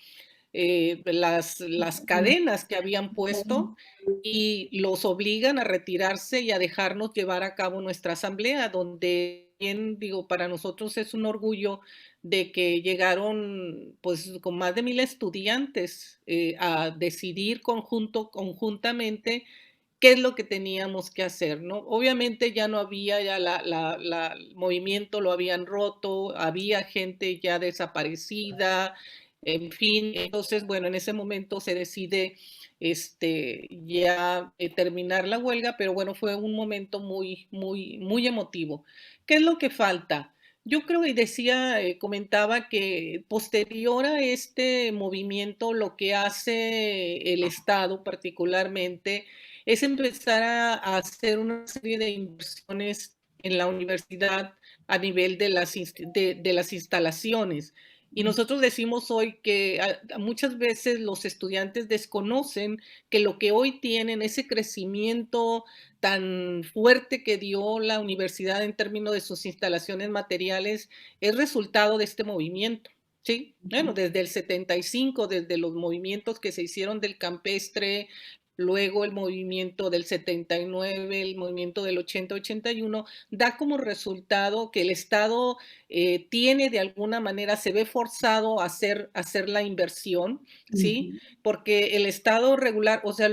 cadenas que habían puesto, y los obligan a retirarse y a dejarnos llevar a cabo nuestra asamblea, donde, bien digo, para nosotros es un orgullo de que llegaron pues con más de 1000 estudiantes a decidir conjuntamente qué es lo que teníamos que hacer, ¿no? Obviamente ya no había, ya el movimiento lo habían roto, había gente ya desaparecida, en fin. Entonces, bueno, en ese momento se decide ya terminar la huelga, pero bueno, fue un momento muy emotivo. ¿Qué es lo que falta? Yo creo y decía, comentaba que posterior a este movimiento, lo que hace el Estado particularmente es empezar a hacer una serie de inversiones en la universidad a nivel de las instalaciones. Y nosotros decimos hoy que muchas veces los estudiantes desconocen que lo que hoy tienen, ese crecimiento tan fuerte que dio la universidad en términos de sus instalaciones materiales, es resultado de este movimiento. Sí, bueno, desde el 75, desde los movimientos que se hicieron del campestre, luego el movimiento del 79, el movimiento del 80-81, da como resultado que el Estado tiene de alguna manera, se ve forzado a hacer la inversión, ¿sí? Porque el Estado regular, o sea,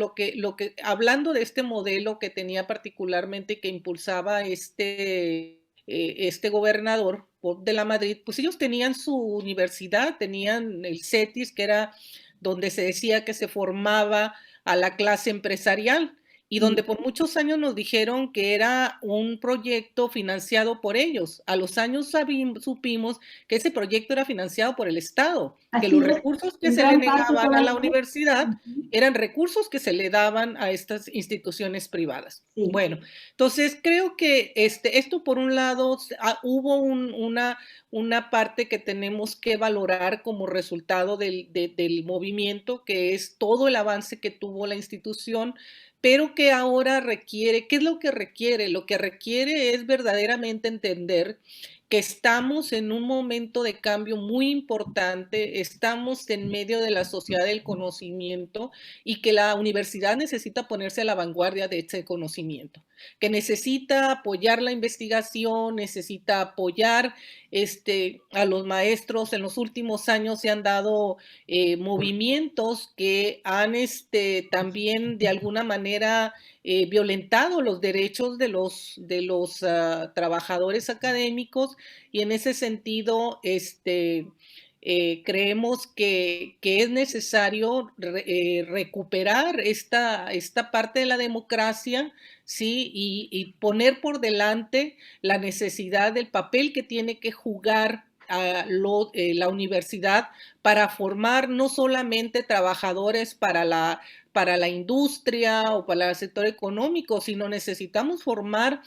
hablando de este modelo que tenía particularmente, que impulsaba este gobernador de la Madrid, pues ellos tenían su universidad, tenían el CETIS, que era donde se decía que se formaba a la clase empresarial, y donde por muchos años nos dijeron que era un proyecto financiado por ellos. A los años supimos que ese proyecto era financiado por el Estado, que los recursos que se le negaban a la universidad eran recursos que se le daban a estas instituciones privadas. Sí. Bueno, entonces creo que esto por un lado hubo una parte que tenemos que valorar como resultado del movimiento, que es todo el avance que tuvo la institución, pero que ahora requiere, ¿qué es lo que requiere? Lo que requiere es verdaderamente entender que estamos en un momento de cambio muy importante, estamos en medio de la sociedad del conocimiento y que la universidad necesita ponerse a la vanguardia de ese conocimiento, que necesita apoyar la investigación, necesita apoyar a los maestros. En los últimos años se han dado movimientos que han también de alguna manera violentado los derechos de los trabajadores académicos, y en ese sentido creemos que es necesario recuperar esta parte de la democracia, ¿sí? Y poner por delante la necesidad del papel que tiene que jugar la universidad para formar no solamente trabajadores para la industria o para el sector económico, sino necesitamos formar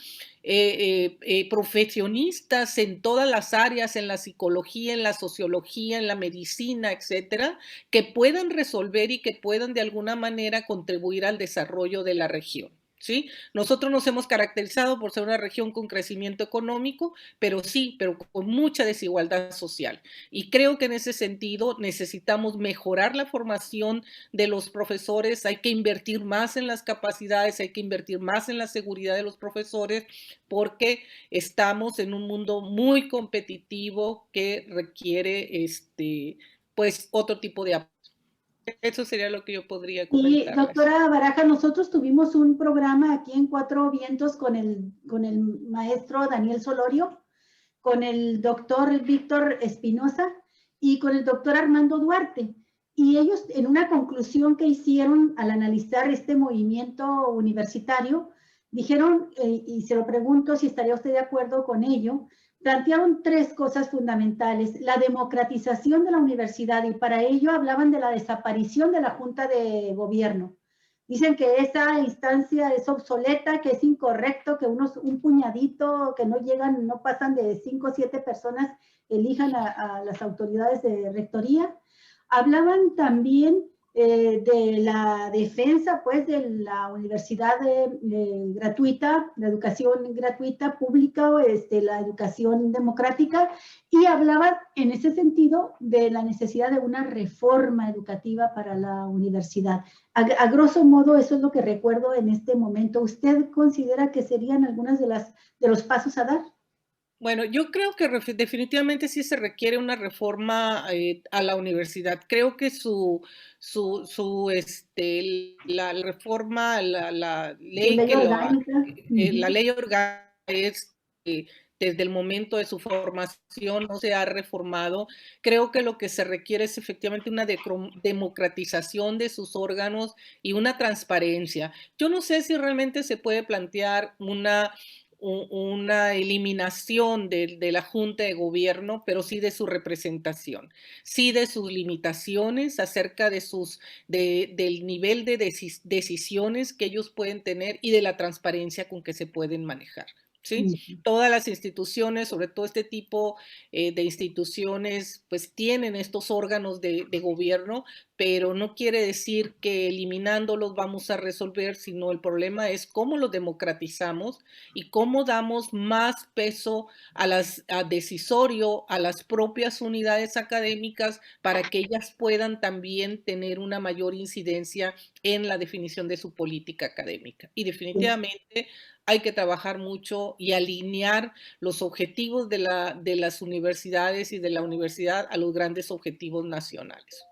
profesionistas en todas las áreas, en la psicología, en la sociología, en la medicina, etcétera, que puedan resolver y que puedan de alguna manera contribuir al desarrollo de la región. ¿Sí? Nosotros nos hemos caracterizado por ser una región con crecimiento económico, pero con mucha desigualdad social. Y creo que en ese sentido necesitamos mejorar la formación de los profesores, hay que invertir más en las capacidades, hay que invertir más en la seguridad de los profesores, porque estamos en un mundo muy competitivo que requiere pues otro tipo de apoyo. Eso sería lo que yo podría comentar. Sí, doctora Barajas, nosotros tuvimos un programa aquí en Cuatro Vientos con el maestro Daniel Solorio, con el doctor Víctor Espinosa y con el doctor Armando Duarte. Y ellos, en una conclusión que hicieron al analizar este movimiento universitario, dijeron, y se lo pregunto si estaría usted de acuerdo con ello, plantearon tres cosas fundamentales: la democratización de la universidad, y para ello hablaban de la desaparición de la Junta de Gobierno. Dicen que esa instancia es obsoleta, que es incorrecto que un puñadito que no pasan de 5 o 7 personas elijan a las autoridades de rectoría. Hablaban también de la defensa, pues, de la universidad gratuita, la educación gratuita, pública, la educación democrática, y hablaba en ese sentido de la necesidad de una reforma educativa para la universidad. A grosso modo, eso es lo que recuerdo en este momento. ¿Usted considera que serían algunas de los pasos a dar? Bueno, yo creo que definitivamente sí se requiere una reforma a la universidad. Creo que la reforma, la ley ley que orgánica. la ley orgánica es desde el momento de su formación no se ha reformado. Creo que lo que se requiere es efectivamente una democratización de sus órganos y una transparencia. Yo no sé si realmente se puede plantear una eliminación de la Junta de Gobierno, pero sí de su representación, sí de sus limitaciones acerca de del nivel de decisiones que ellos pueden tener y de la transparencia con que se pueden manejar. ¿Sí? Todas las instituciones, sobre todo este tipo de instituciones, pues tienen estos órganos de gobierno, pero no quiere decir que eliminándolos vamos a resolver, sino el problema es cómo los democratizamos y cómo damos más peso a decisorio a las propias unidades académicas para que ellas puedan también tener una mayor incidencia en la definición de su política académica. Y definitivamente hay que trabajar mucho y alinear los objetivos de las universidades y de la universidad a los grandes objetivos nacionales.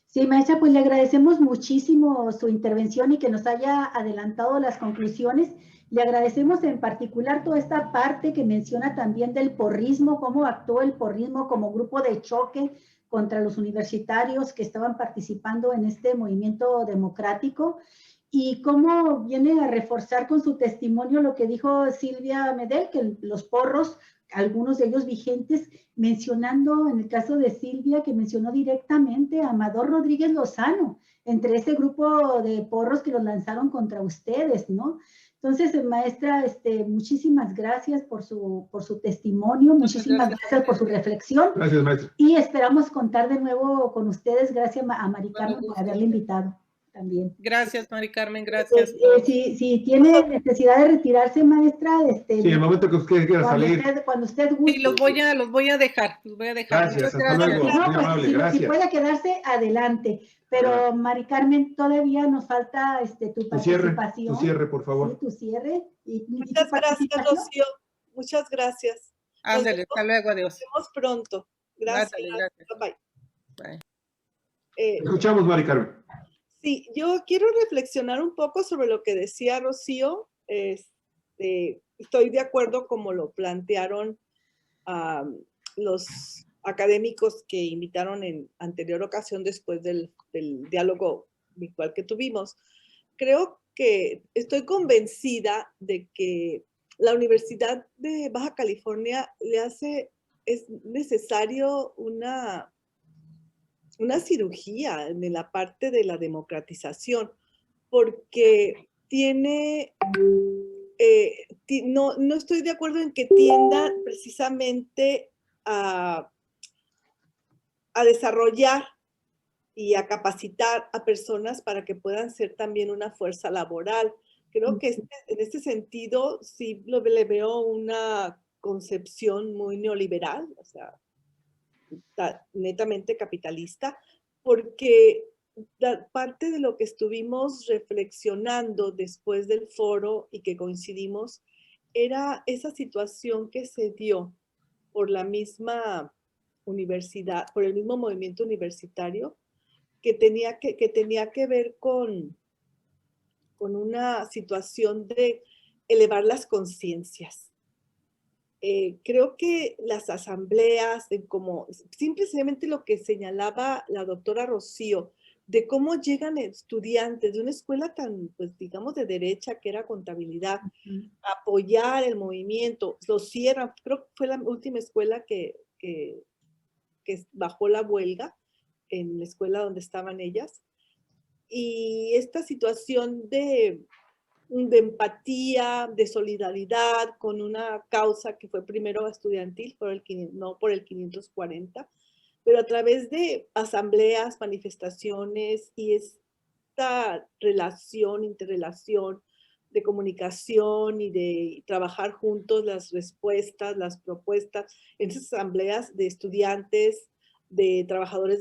Sí, maestra, pues le agradecemos muchísimo su intervención y que nos haya adelantado las conclusiones. Le agradecemos en particular toda esta parte que menciona también del porrismo, cómo actuó el porrismo como grupo de choque contra los universitarios que estaban participando en este movimiento democrático, y cómo viene a reforzar con su testimonio lo que dijo Silvia Medel, que los porros, algunos de ellos vigentes, mencionando en el caso de Silvia, que mencionó directamente a Amador Rodríguez Lozano, entre ese grupo de porros que los lanzaron contra ustedes, ¿no? Entonces, maestra, muchísimas gracias por su testimonio, muchísimas gracias por su reflexión. Gracias, maestra. Y esperamos contar de nuevo con ustedes, gracias a Mari Carmen por haberle invitado también. Gracias, Mari Carmen, gracias. Si tiene necesidad de retirarse, maestra, sí, el momento que usted quiera salir. Cuando usted guste. Sí, los voy a dejar. Gracias, hasta luego. No, muy amable, si gracias. puede quedarse, adelante. Pero, Mari Carmen, todavía nos falta tu participación. Tu cierre, por favor. Sí, tu cierre. Muchas gracias, Rocío. Muchas gracias. Ándale, hasta luego, adiós. Nos vemos pronto. Gracias. Gracias. Bye. Bye. Escuchamos, Mari Carmen. Sí, yo quiero reflexionar un poco sobre lo que decía Rocío. Estoy de acuerdo como lo plantearon los académicos que invitaron en anterior ocasión después del diálogo virtual que tuvimos. Creo que estoy convencida de que la Universidad de Baja California es necesario una cirugía en la parte de la democratización, porque no estoy de acuerdo en que tienda precisamente a desarrollar y a capacitar a personas para que puedan ser también una fuerza laboral. Creo que en este sentido sí le veo una concepción muy neoliberal, o sea, netamente capitalista, porque parte de lo que estuvimos reflexionando después del foro y que coincidimos era esa situación que se dio por la misma universidad, por el mismo movimiento universitario, que tenía que ver con una situación de elevar las conciencias. Creo que las asambleas, como simplemente lo que señalaba la doctora Rocío, de cómo llegan estudiantes de una escuela tan, pues digamos, de derecha, que era contabilidad, a apoyar el movimiento, lo cierran. Creo que fue la última escuela que bajó la huelga, en la escuela donde estaban ellas. Y esta situación de empatía, de solidaridad con una causa que fue primero estudiantil, no por el 540, pero a través de asambleas, manifestaciones y esta relación, interrelación de comunicación y de trabajar juntos las respuestas, las propuestas, en esas asambleas de estudiantes, de trabajadores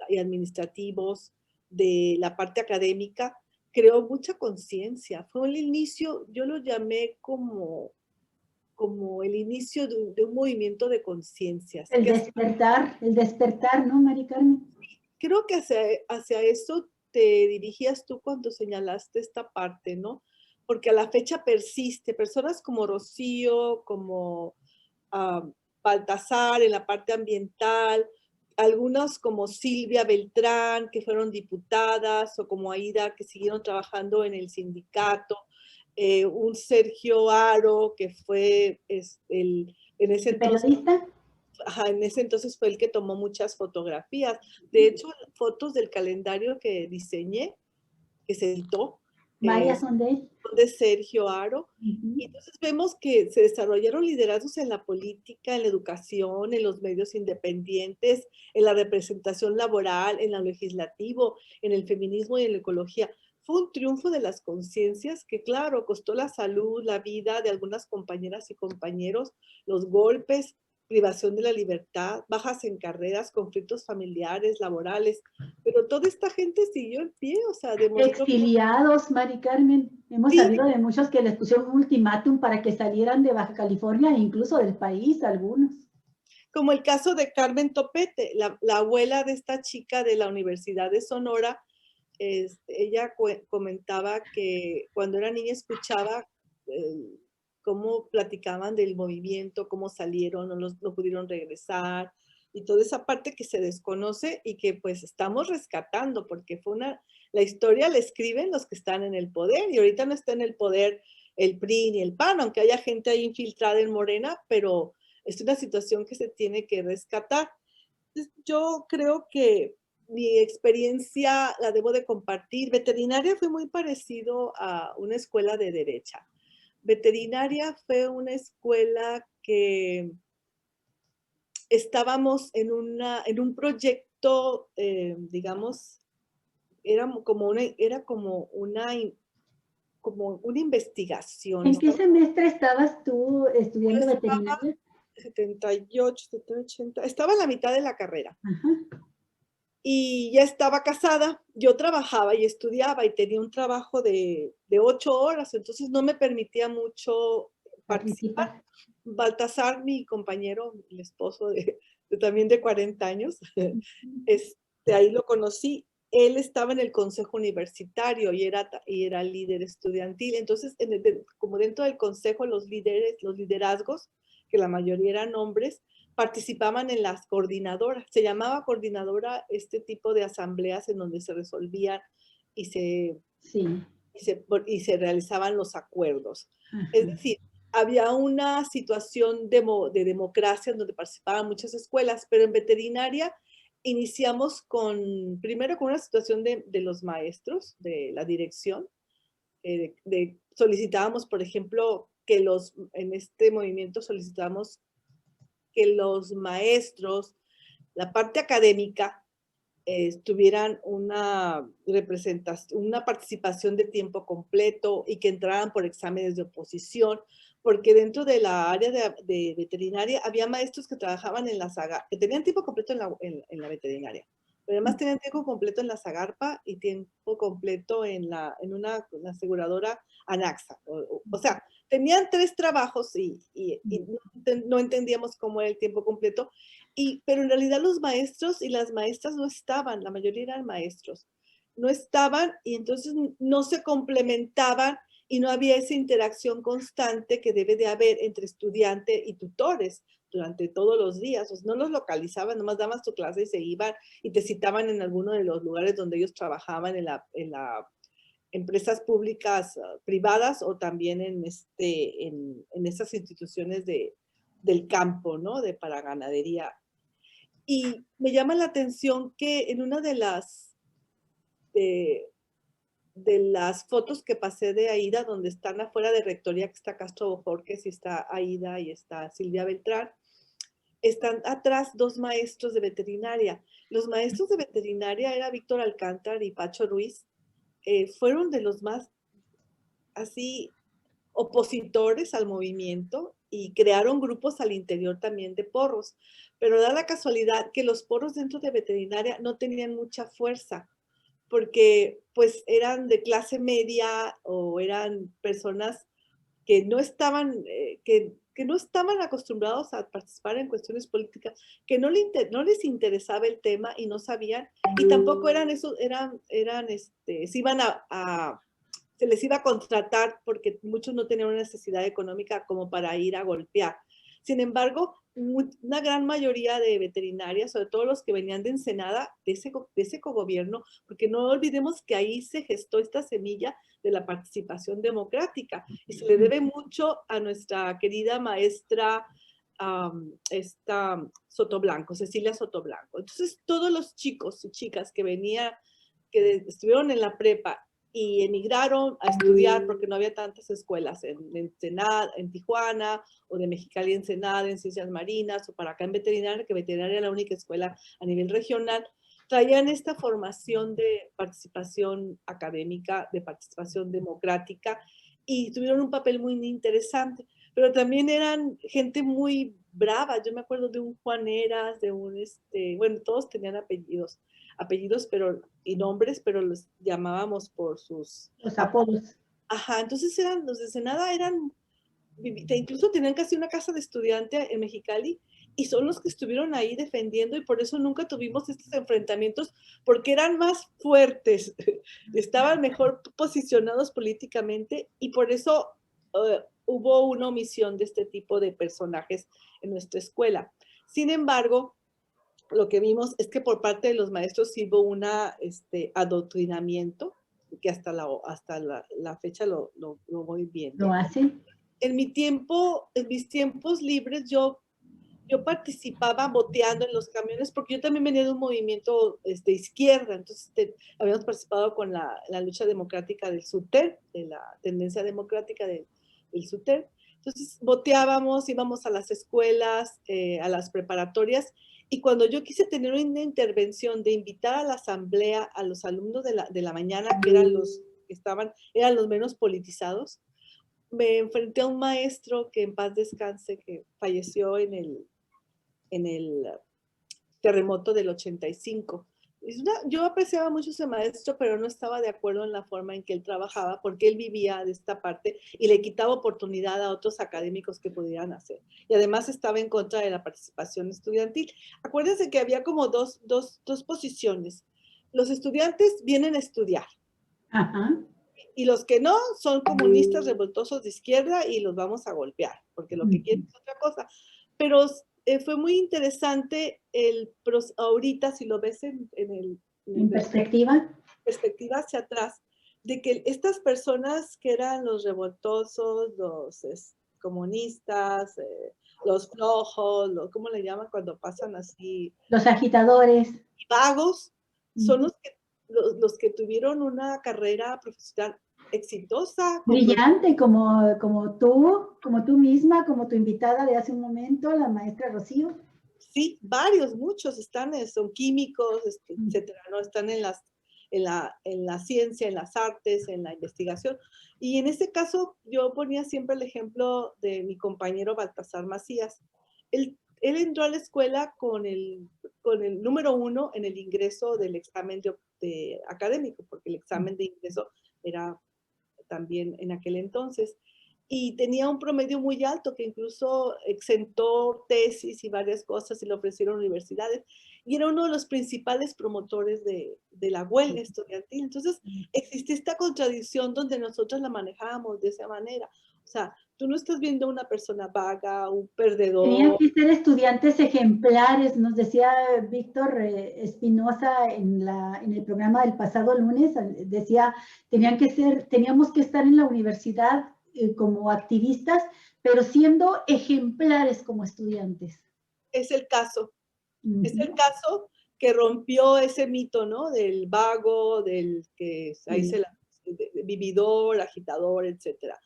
y administrativos, de la parte académica, creó mucha conciencia. Fue el inicio, yo lo llamé como el inicio de un movimiento de conciencias. El despertar, ¿no, Mari Carmen? Creo que hacia eso te dirigías tú cuando señalaste esta parte, ¿no? Porque a la fecha persiste. Personas como Rocío, como Baltasar en la parte ambiental, algunas como Silvia Beltrán, que fueron diputadas, o como Aida, que siguieron trabajando en el sindicato, un Sergio Haro, que fue en ese entonces... ¿Periodista? Ajá, en ese entonces fue el que tomó muchas fotografías. De hecho, fotos del calendario que diseñé, que se editó, Varias son de él. son de Sergio Haro. Y entonces vemos que se desarrollaron liderazgos en la política, en la educación, en los medios independientes, en la representación laboral, en lo legislativo, en el feminismo y en la ecología. Fue un triunfo de las conciencias que, claro, costó la salud, la vida de algunas compañeras y compañeros, los golpes, privación de la libertad, bajas en carreras, conflictos familiares, laborales, pero toda esta gente siguió en pie, o sea, demostró... Exiliados, Mari Carmen. Hemos sabido de muchos que les pusieron un ultimátum para que salieran de Baja California e incluso del país, algunos. Como el caso de Carmen Topete, la abuela de esta chica de la Universidad de Sonora. Ella comentaba que cuando era niña escuchaba cómo platicaban del movimiento, cómo salieron, no pudieron regresar, y toda esa parte que se desconoce y que pues estamos rescatando, porque la historia la escriben los que están en el poder, y ahorita no está en el poder el PRI ni el PAN, aunque haya gente ahí infiltrada en Morena, pero es una situación que se tiene que rescatar. Entonces, yo creo que mi experiencia la debo de compartir. Veterinaria fue muy parecido a una escuela de derecha. Veterinaria fue una escuela que estábamos en un proyecto, digamos, era como una investigación. ¿En qué semestre estabas tú estudiando veterinaria? 78, 80, estaba en la mitad de la carrera. Ajá. Y ya estaba casada, yo trabajaba y estudiaba y tenía un trabajo de 8 horas, entonces no me permitía mucho participar. Baltasar, mi compañero, el esposo también de 40 años, ahí lo conocí. Él estaba en el consejo universitario y era líder estudiantil. Entonces, como dentro del consejo, los liderazgos, que la mayoría eran hombres, participaban en las coordinadoras. Se llamaba coordinadora este tipo de asambleas en donde se resolvían y se realizaban los acuerdos. Ajá. Es decir, había una situación de democracia en donde participaban muchas escuelas, pero en veterinaria iniciamos primero con una situación de los maestros, de la dirección. Solicitábamos, por ejemplo, en este movimiento solicitábamos que los maestros, la parte académica, tuvieran una representación, una participación de tiempo completo y que entraran por exámenes de oposición, porque dentro de la área de veterinaria había maestros que trabajaban en la Zagarpa, que tenían tiempo completo en la veterinaria, pero además tenían tiempo completo en la Zagarpa y tiempo completo en una aseguradora Anaxa. O sea, tenían 3 trabajos y no entendíamos cómo era el tiempo completo, pero en realidad los maestros y las maestras no estaban, la mayoría eran maestros, no estaban y entonces no se complementaban y no había esa interacción constante que debe de haber entre estudiante y tutores durante todos los días. O sea, no los localizaban, nomás dabas tu clase y se iban y te citaban en alguno de los lugares donde ellos trabajaban en la empresas públicas privadas o también en esas instituciones del campo, ¿no? Para ganadería. Y me llama la atención que en una de las fotos que pasé de Aida, donde están afuera de Rectoría, que está Castro Bojorquez y está Aida y está Silvia Beltrán, están atrás dos maestros de veterinaria. Los maestros de veterinaria era Víctor Alcántar y Pacho Ruiz. Fueron de los más así opositores al movimiento y crearon grupos al interior también de porros. Pero da la casualidad que los porros dentro de veterinaria no tenían mucha fuerza, porque pues eran de clase media o eran personas que no estaban, que no estaban acostumbrados a participar en cuestiones políticas, que no les interesaba el tema y no sabían, y tampoco eran esos, se iban se les iba a contratar porque muchos no tenían una necesidad económica como para ir a golpear. Sin embargo, una gran mayoría de veterinarias, sobre todo los que venían de Ensenada, de ese cogobierno, porque no olvidemos que ahí se gestó esta semilla de la participación democrática y se le debe mucho a nuestra querida maestra Sotoblanco, Cecilia Sotoblanco. Entonces, todos los chicos y chicas que estuvieron en la prepa y emigraron a estudiar porque no había tantas escuelas en Tijuana, o de Mexicali Ensenada, en ciencias marinas, o para acá en veterinaria, que veterinaria era la única escuela a nivel regional, traían esta formación de participación académica, de participación democrática, y tuvieron un papel muy interesante, pero también eran gente muy brava. Yo me acuerdo de un Juan Eras, de un, bueno, todos tenían apellidos, pero, y nombres, pero los llamábamos por sus apodos. Ajá, entonces los de Ensenada incluso tenían casi una casa de estudiante en Mexicali, y son los que estuvieron ahí defendiendo, y por eso nunca tuvimos estos enfrentamientos, porque eran más fuertes, estaban mejor posicionados políticamente, y por eso hubo una omisión de este tipo de personajes en nuestra escuela. Sin embargo, lo que vimos es que por parte de los maestros sí hubo un adoctrinamiento, que hasta la fecha lo voy viendo. ¿Lo hacen? En mis tiempos libres, yo participaba boteando en los camiones, porque yo también venía de un movimiento izquierda, entonces habíamos participado con la lucha democrática del SUTER, de la tendencia democrática del SUTER. Entonces boteábamos, íbamos a las escuelas, a las preparatorias, y cuando yo quise tener una intervención de invitar a la asamblea a los alumnos de la mañana, que eran los que eran los menos politizados, me enfrenté a un maestro que en paz descanse, que falleció en el terremoto del 85. Yo apreciaba mucho a ese maestro, pero no estaba de acuerdo en la forma en que él trabajaba, porque él vivía de esta parte y le quitaba oportunidad a otros académicos que pudieran hacer. Y además estaba en contra de la participación estudiantil. Acuérdense que había como dos posiciones. Los estudiantes vienen a estudiar. Ajá. Y los que no son comunistas revoltosos de izquierda y los vamos a golpear, porque lo que quieren es otra cosa. Pero fue muy interesante ahorita, si lo ves en perspectiva hacia atrás, de que estas personas que eran los revoltosos, los comunistas, los flojos, ¿cómo le llaman cuando pasan así? Los agitadores. Vagos, son los que tuvieron una carrera profesional exitosa. Brillante, como tú misma, como tu invitada de hace un momento, la maestra Rocío. Sí, muchos son químicos, etcétera, ¿no? Están en la ciencia, en las artes, en la investigación. Y en este caso, yo ponía siempre el ejemplo de mi compañero Baltasar Macías. Él entró a la escuela con el número 1 en el ingreso del examen académico, porque el examen de ingreso era también en aquel entonces, y tenía un promedio muy alto que incluso exentó tesis y varias cosas y le ofrecieron universidades, y era uno de los principales promotores de la huelga estudiantil. Entonces existe esta contradicción donde nosotros la manejábamos de esa manera. O sea, tú no estás viendo una persona vaga, un perdedor. Tenían que ser estudiantes ejemplares, nos decía Víctor Espinosa en el programa del pasado lunes, decía, teníamos que estar en la universidad como activistas, pero siendo ejemplares como estudiantes. Es el caso. Es el caso que rompió ese mito, ¿no? Del vago, del que ahí vividor, agitador, etcétera.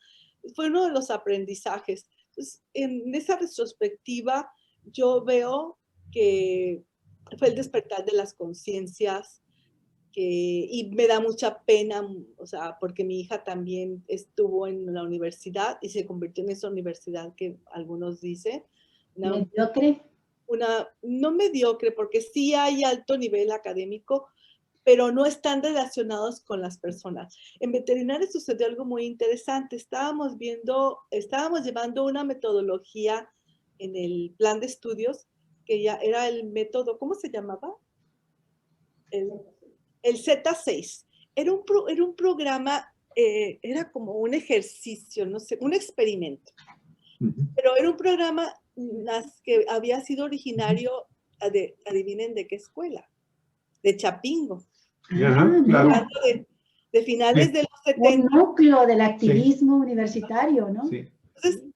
Fue uno de los aprendizajes. Entonces, en esa retrospectiva, yo veo que fue el despertar de las conciencias y me da mucha pena, o sea, porque mi hija también estuvo en la universidad y se convirtió en esa universidad que algunos dicen. ¿Mediocre? No mediocre, porque sí hay alto nivel académico, pero no están relacionados con las personas. En veterinaria sucedió algo muy interesante. Estábamos llevando una metodología en el plan de estudios, que ya era el método, ¿cómo se llamaba? El Z6. Era un programa, era como un ejercicio, no sé, un experimento. Pero era un programa que había sido originario, adivinen de qué escuela, de Chapingo. Claro. De finales de los 70. Un núcleo del activismo universitario, ¿no? Sí.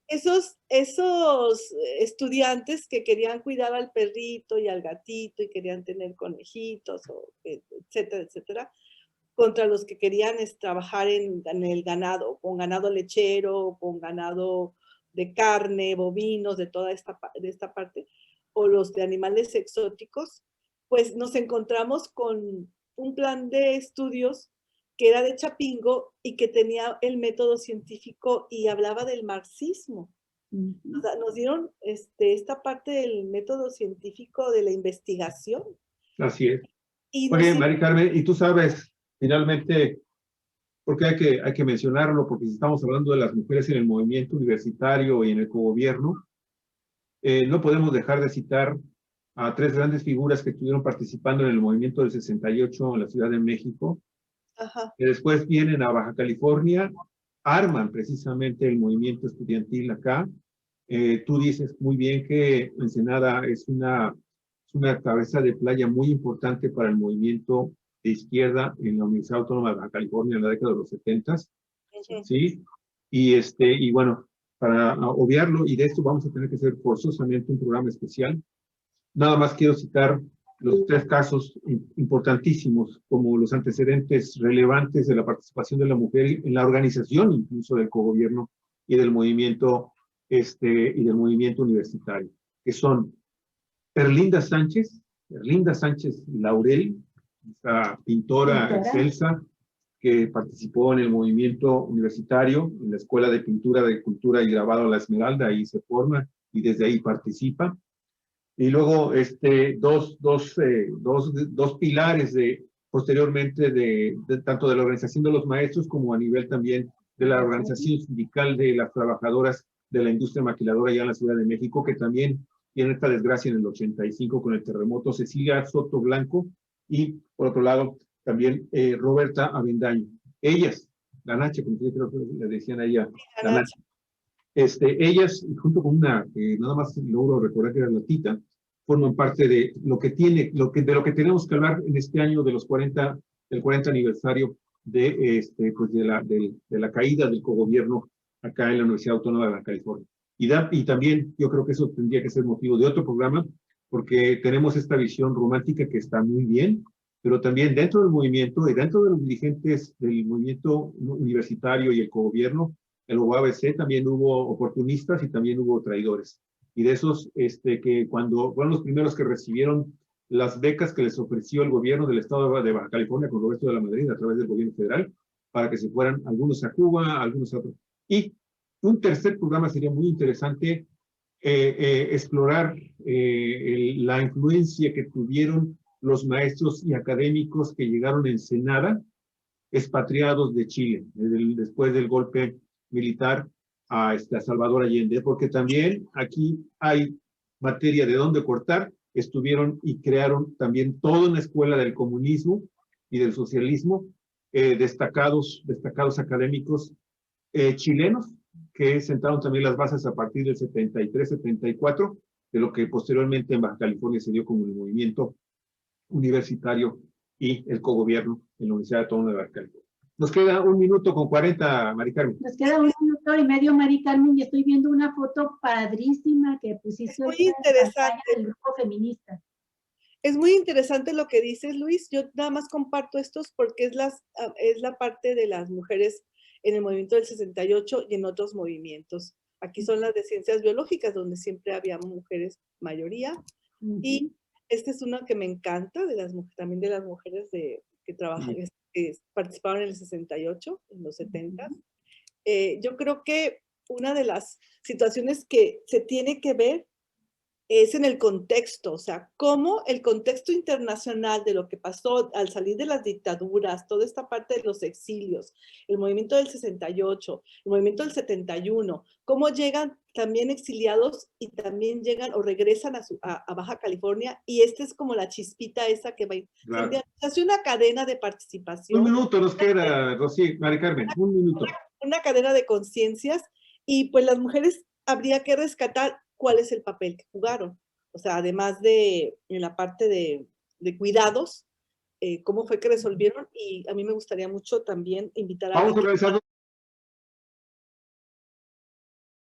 Entonces, esos estudiantes que querían cuidar al perrito y al gatito y querían tener conejitos, etcétera, etcétera, contra los que querían trabajar en el ganado, con ganado lechero, con ganado de carne, bovinos, de toda esta parte, o los de animales exóticos, pues nos encontramos con un plan de estudios que era de Chapingo y que tenía el método científico y hablaba del marxismo. O sea, nos dieron esta parte del método científico de la investigación. Así es. Y Oye, Mari Carmen, y tú sabes, finalmente, porque hay que mencionarlo, porque si estamos hablando de las mujeres en el movimiento universitario y en el cogobierno, no podemos dejar de citar a tres grandes figuras que estuvieron participando en el movimiento del 68 en la Ciudad de México, que después vienen a Baja California, arman precisamente el movimiento estudiantil acá. Tú dices muy bien que Ensenada es una cabeza de playa muy importante para el movimiento de izquierda en la Universidad Autónoma de Baja California en la década de los 70s, ¿sí? Y bueno, para obviarlo, y de esto vamos a tener que hacer forzosamente un programa especial, nada más quiero citar los tres casos importantísimos como los antecedentes relevantes de la participación de la mujer en la organización incluso del cogobierno y del movimiento universitario, que son Erlinda Sánchez Laurel, esta pintora excelsa que participó en el movimiento universitario, en la Escuela de Pintura, de Cultura y Grabado La Esmeralda, ahí se forma y desde ahí participa. Y luego dos pilares posteriormente tanto de la organización de los maestros como a nivel también de la organización sindical de las trabajadoras de la industria maquiladora allá en la Ciudad de México, que también tiene esta desgracia en el 85 con el terremoto, Cecilia Soto Blanco, y por otro lado también Roberta Avendaño. Ellas, la Nacha, como yo creo que le decían a ella, la Nacha. Ellas, junto con una, nada más logro recordar que era la Tita, forman parte de lo que tenemos que hablar en este año de del 40 aniversario de la caída del cogobierno acá en la Universidad Autónoma de Baja California. Y también yo creo que eso tendría que ser motivo de otro programa, porque tenemos esta visión romántica que está muy bien, pero también dentro del movimiento y dentro de los dirigentes del movimiento universitario y el cogobierno, el UABC también hubo oportunistas y también hubo traidores. Y de esos que cuando fueron los primeros que recibieron las becas que les ofreció el gobierno del estado de Baja California con Roberto de la Madrid a través del gobierno federal, para que se fueran algunos a Cuba, algunos a otros. Y un tercer programa sería muy interesante, explorar la influencia que tuvieron los maestros y académicos que llegaron a Ensenada, expatriados de Chile, después del golpe militar a Salvador Allende, porque también aquí hay materia de dónde cortar. Estuvieron y crearon también toda una escuela del comunismo y del socialismo, destacados académicos chilenos que sentaron también las bases a partir del 73-74, de lo que posteriormente en Baja California se dio como el movimiento universitario y el cogobierno en la Universidad Autónoma de Baja California. Nos queda 1 minuto con 40, Mari Carmen. Nos queda 1 minuto y medio, Mari Carmen, y estoy viendo una foto padrísima que pusiste. Es muy interesante. Del grupo feminista. Es muy interesante lo que dices, Luis. Yo nada más comparto estos porque es la parte de las mujeres en el movimiento del 68 y en otros movimientos. Aquí son las de ciencias biológicas, donde siempre había mujeres mayoría. Y esta es una que me encanta, también de las mujeres que trabajan, que participaron en el 68, en los 70. Yo creo que una de las situaciones que se tiene que ver es en el contexto, o sea, cómo el contexto internacional de lo que pasó al salir de las dictaduras, toda esta parte de los exilios, el movimiento del 68, el movimiento del 71, cómo llegan también exiliados y también llegan o regresan a Baja California, y esta es como la chispita esa que va. Claro. Se hace una cadena de participación. Un minuto nos queda, Rosy, Mari Carmen, un minuto. Una cadena de conciencias, y pues las mujeres habría que rescatar cuál es el papel que jugaron. O sea, además de en la parte de cuidados, cómo fue que resolvieron, y a mí me gustaría mucho también invitar a... Vamos organizando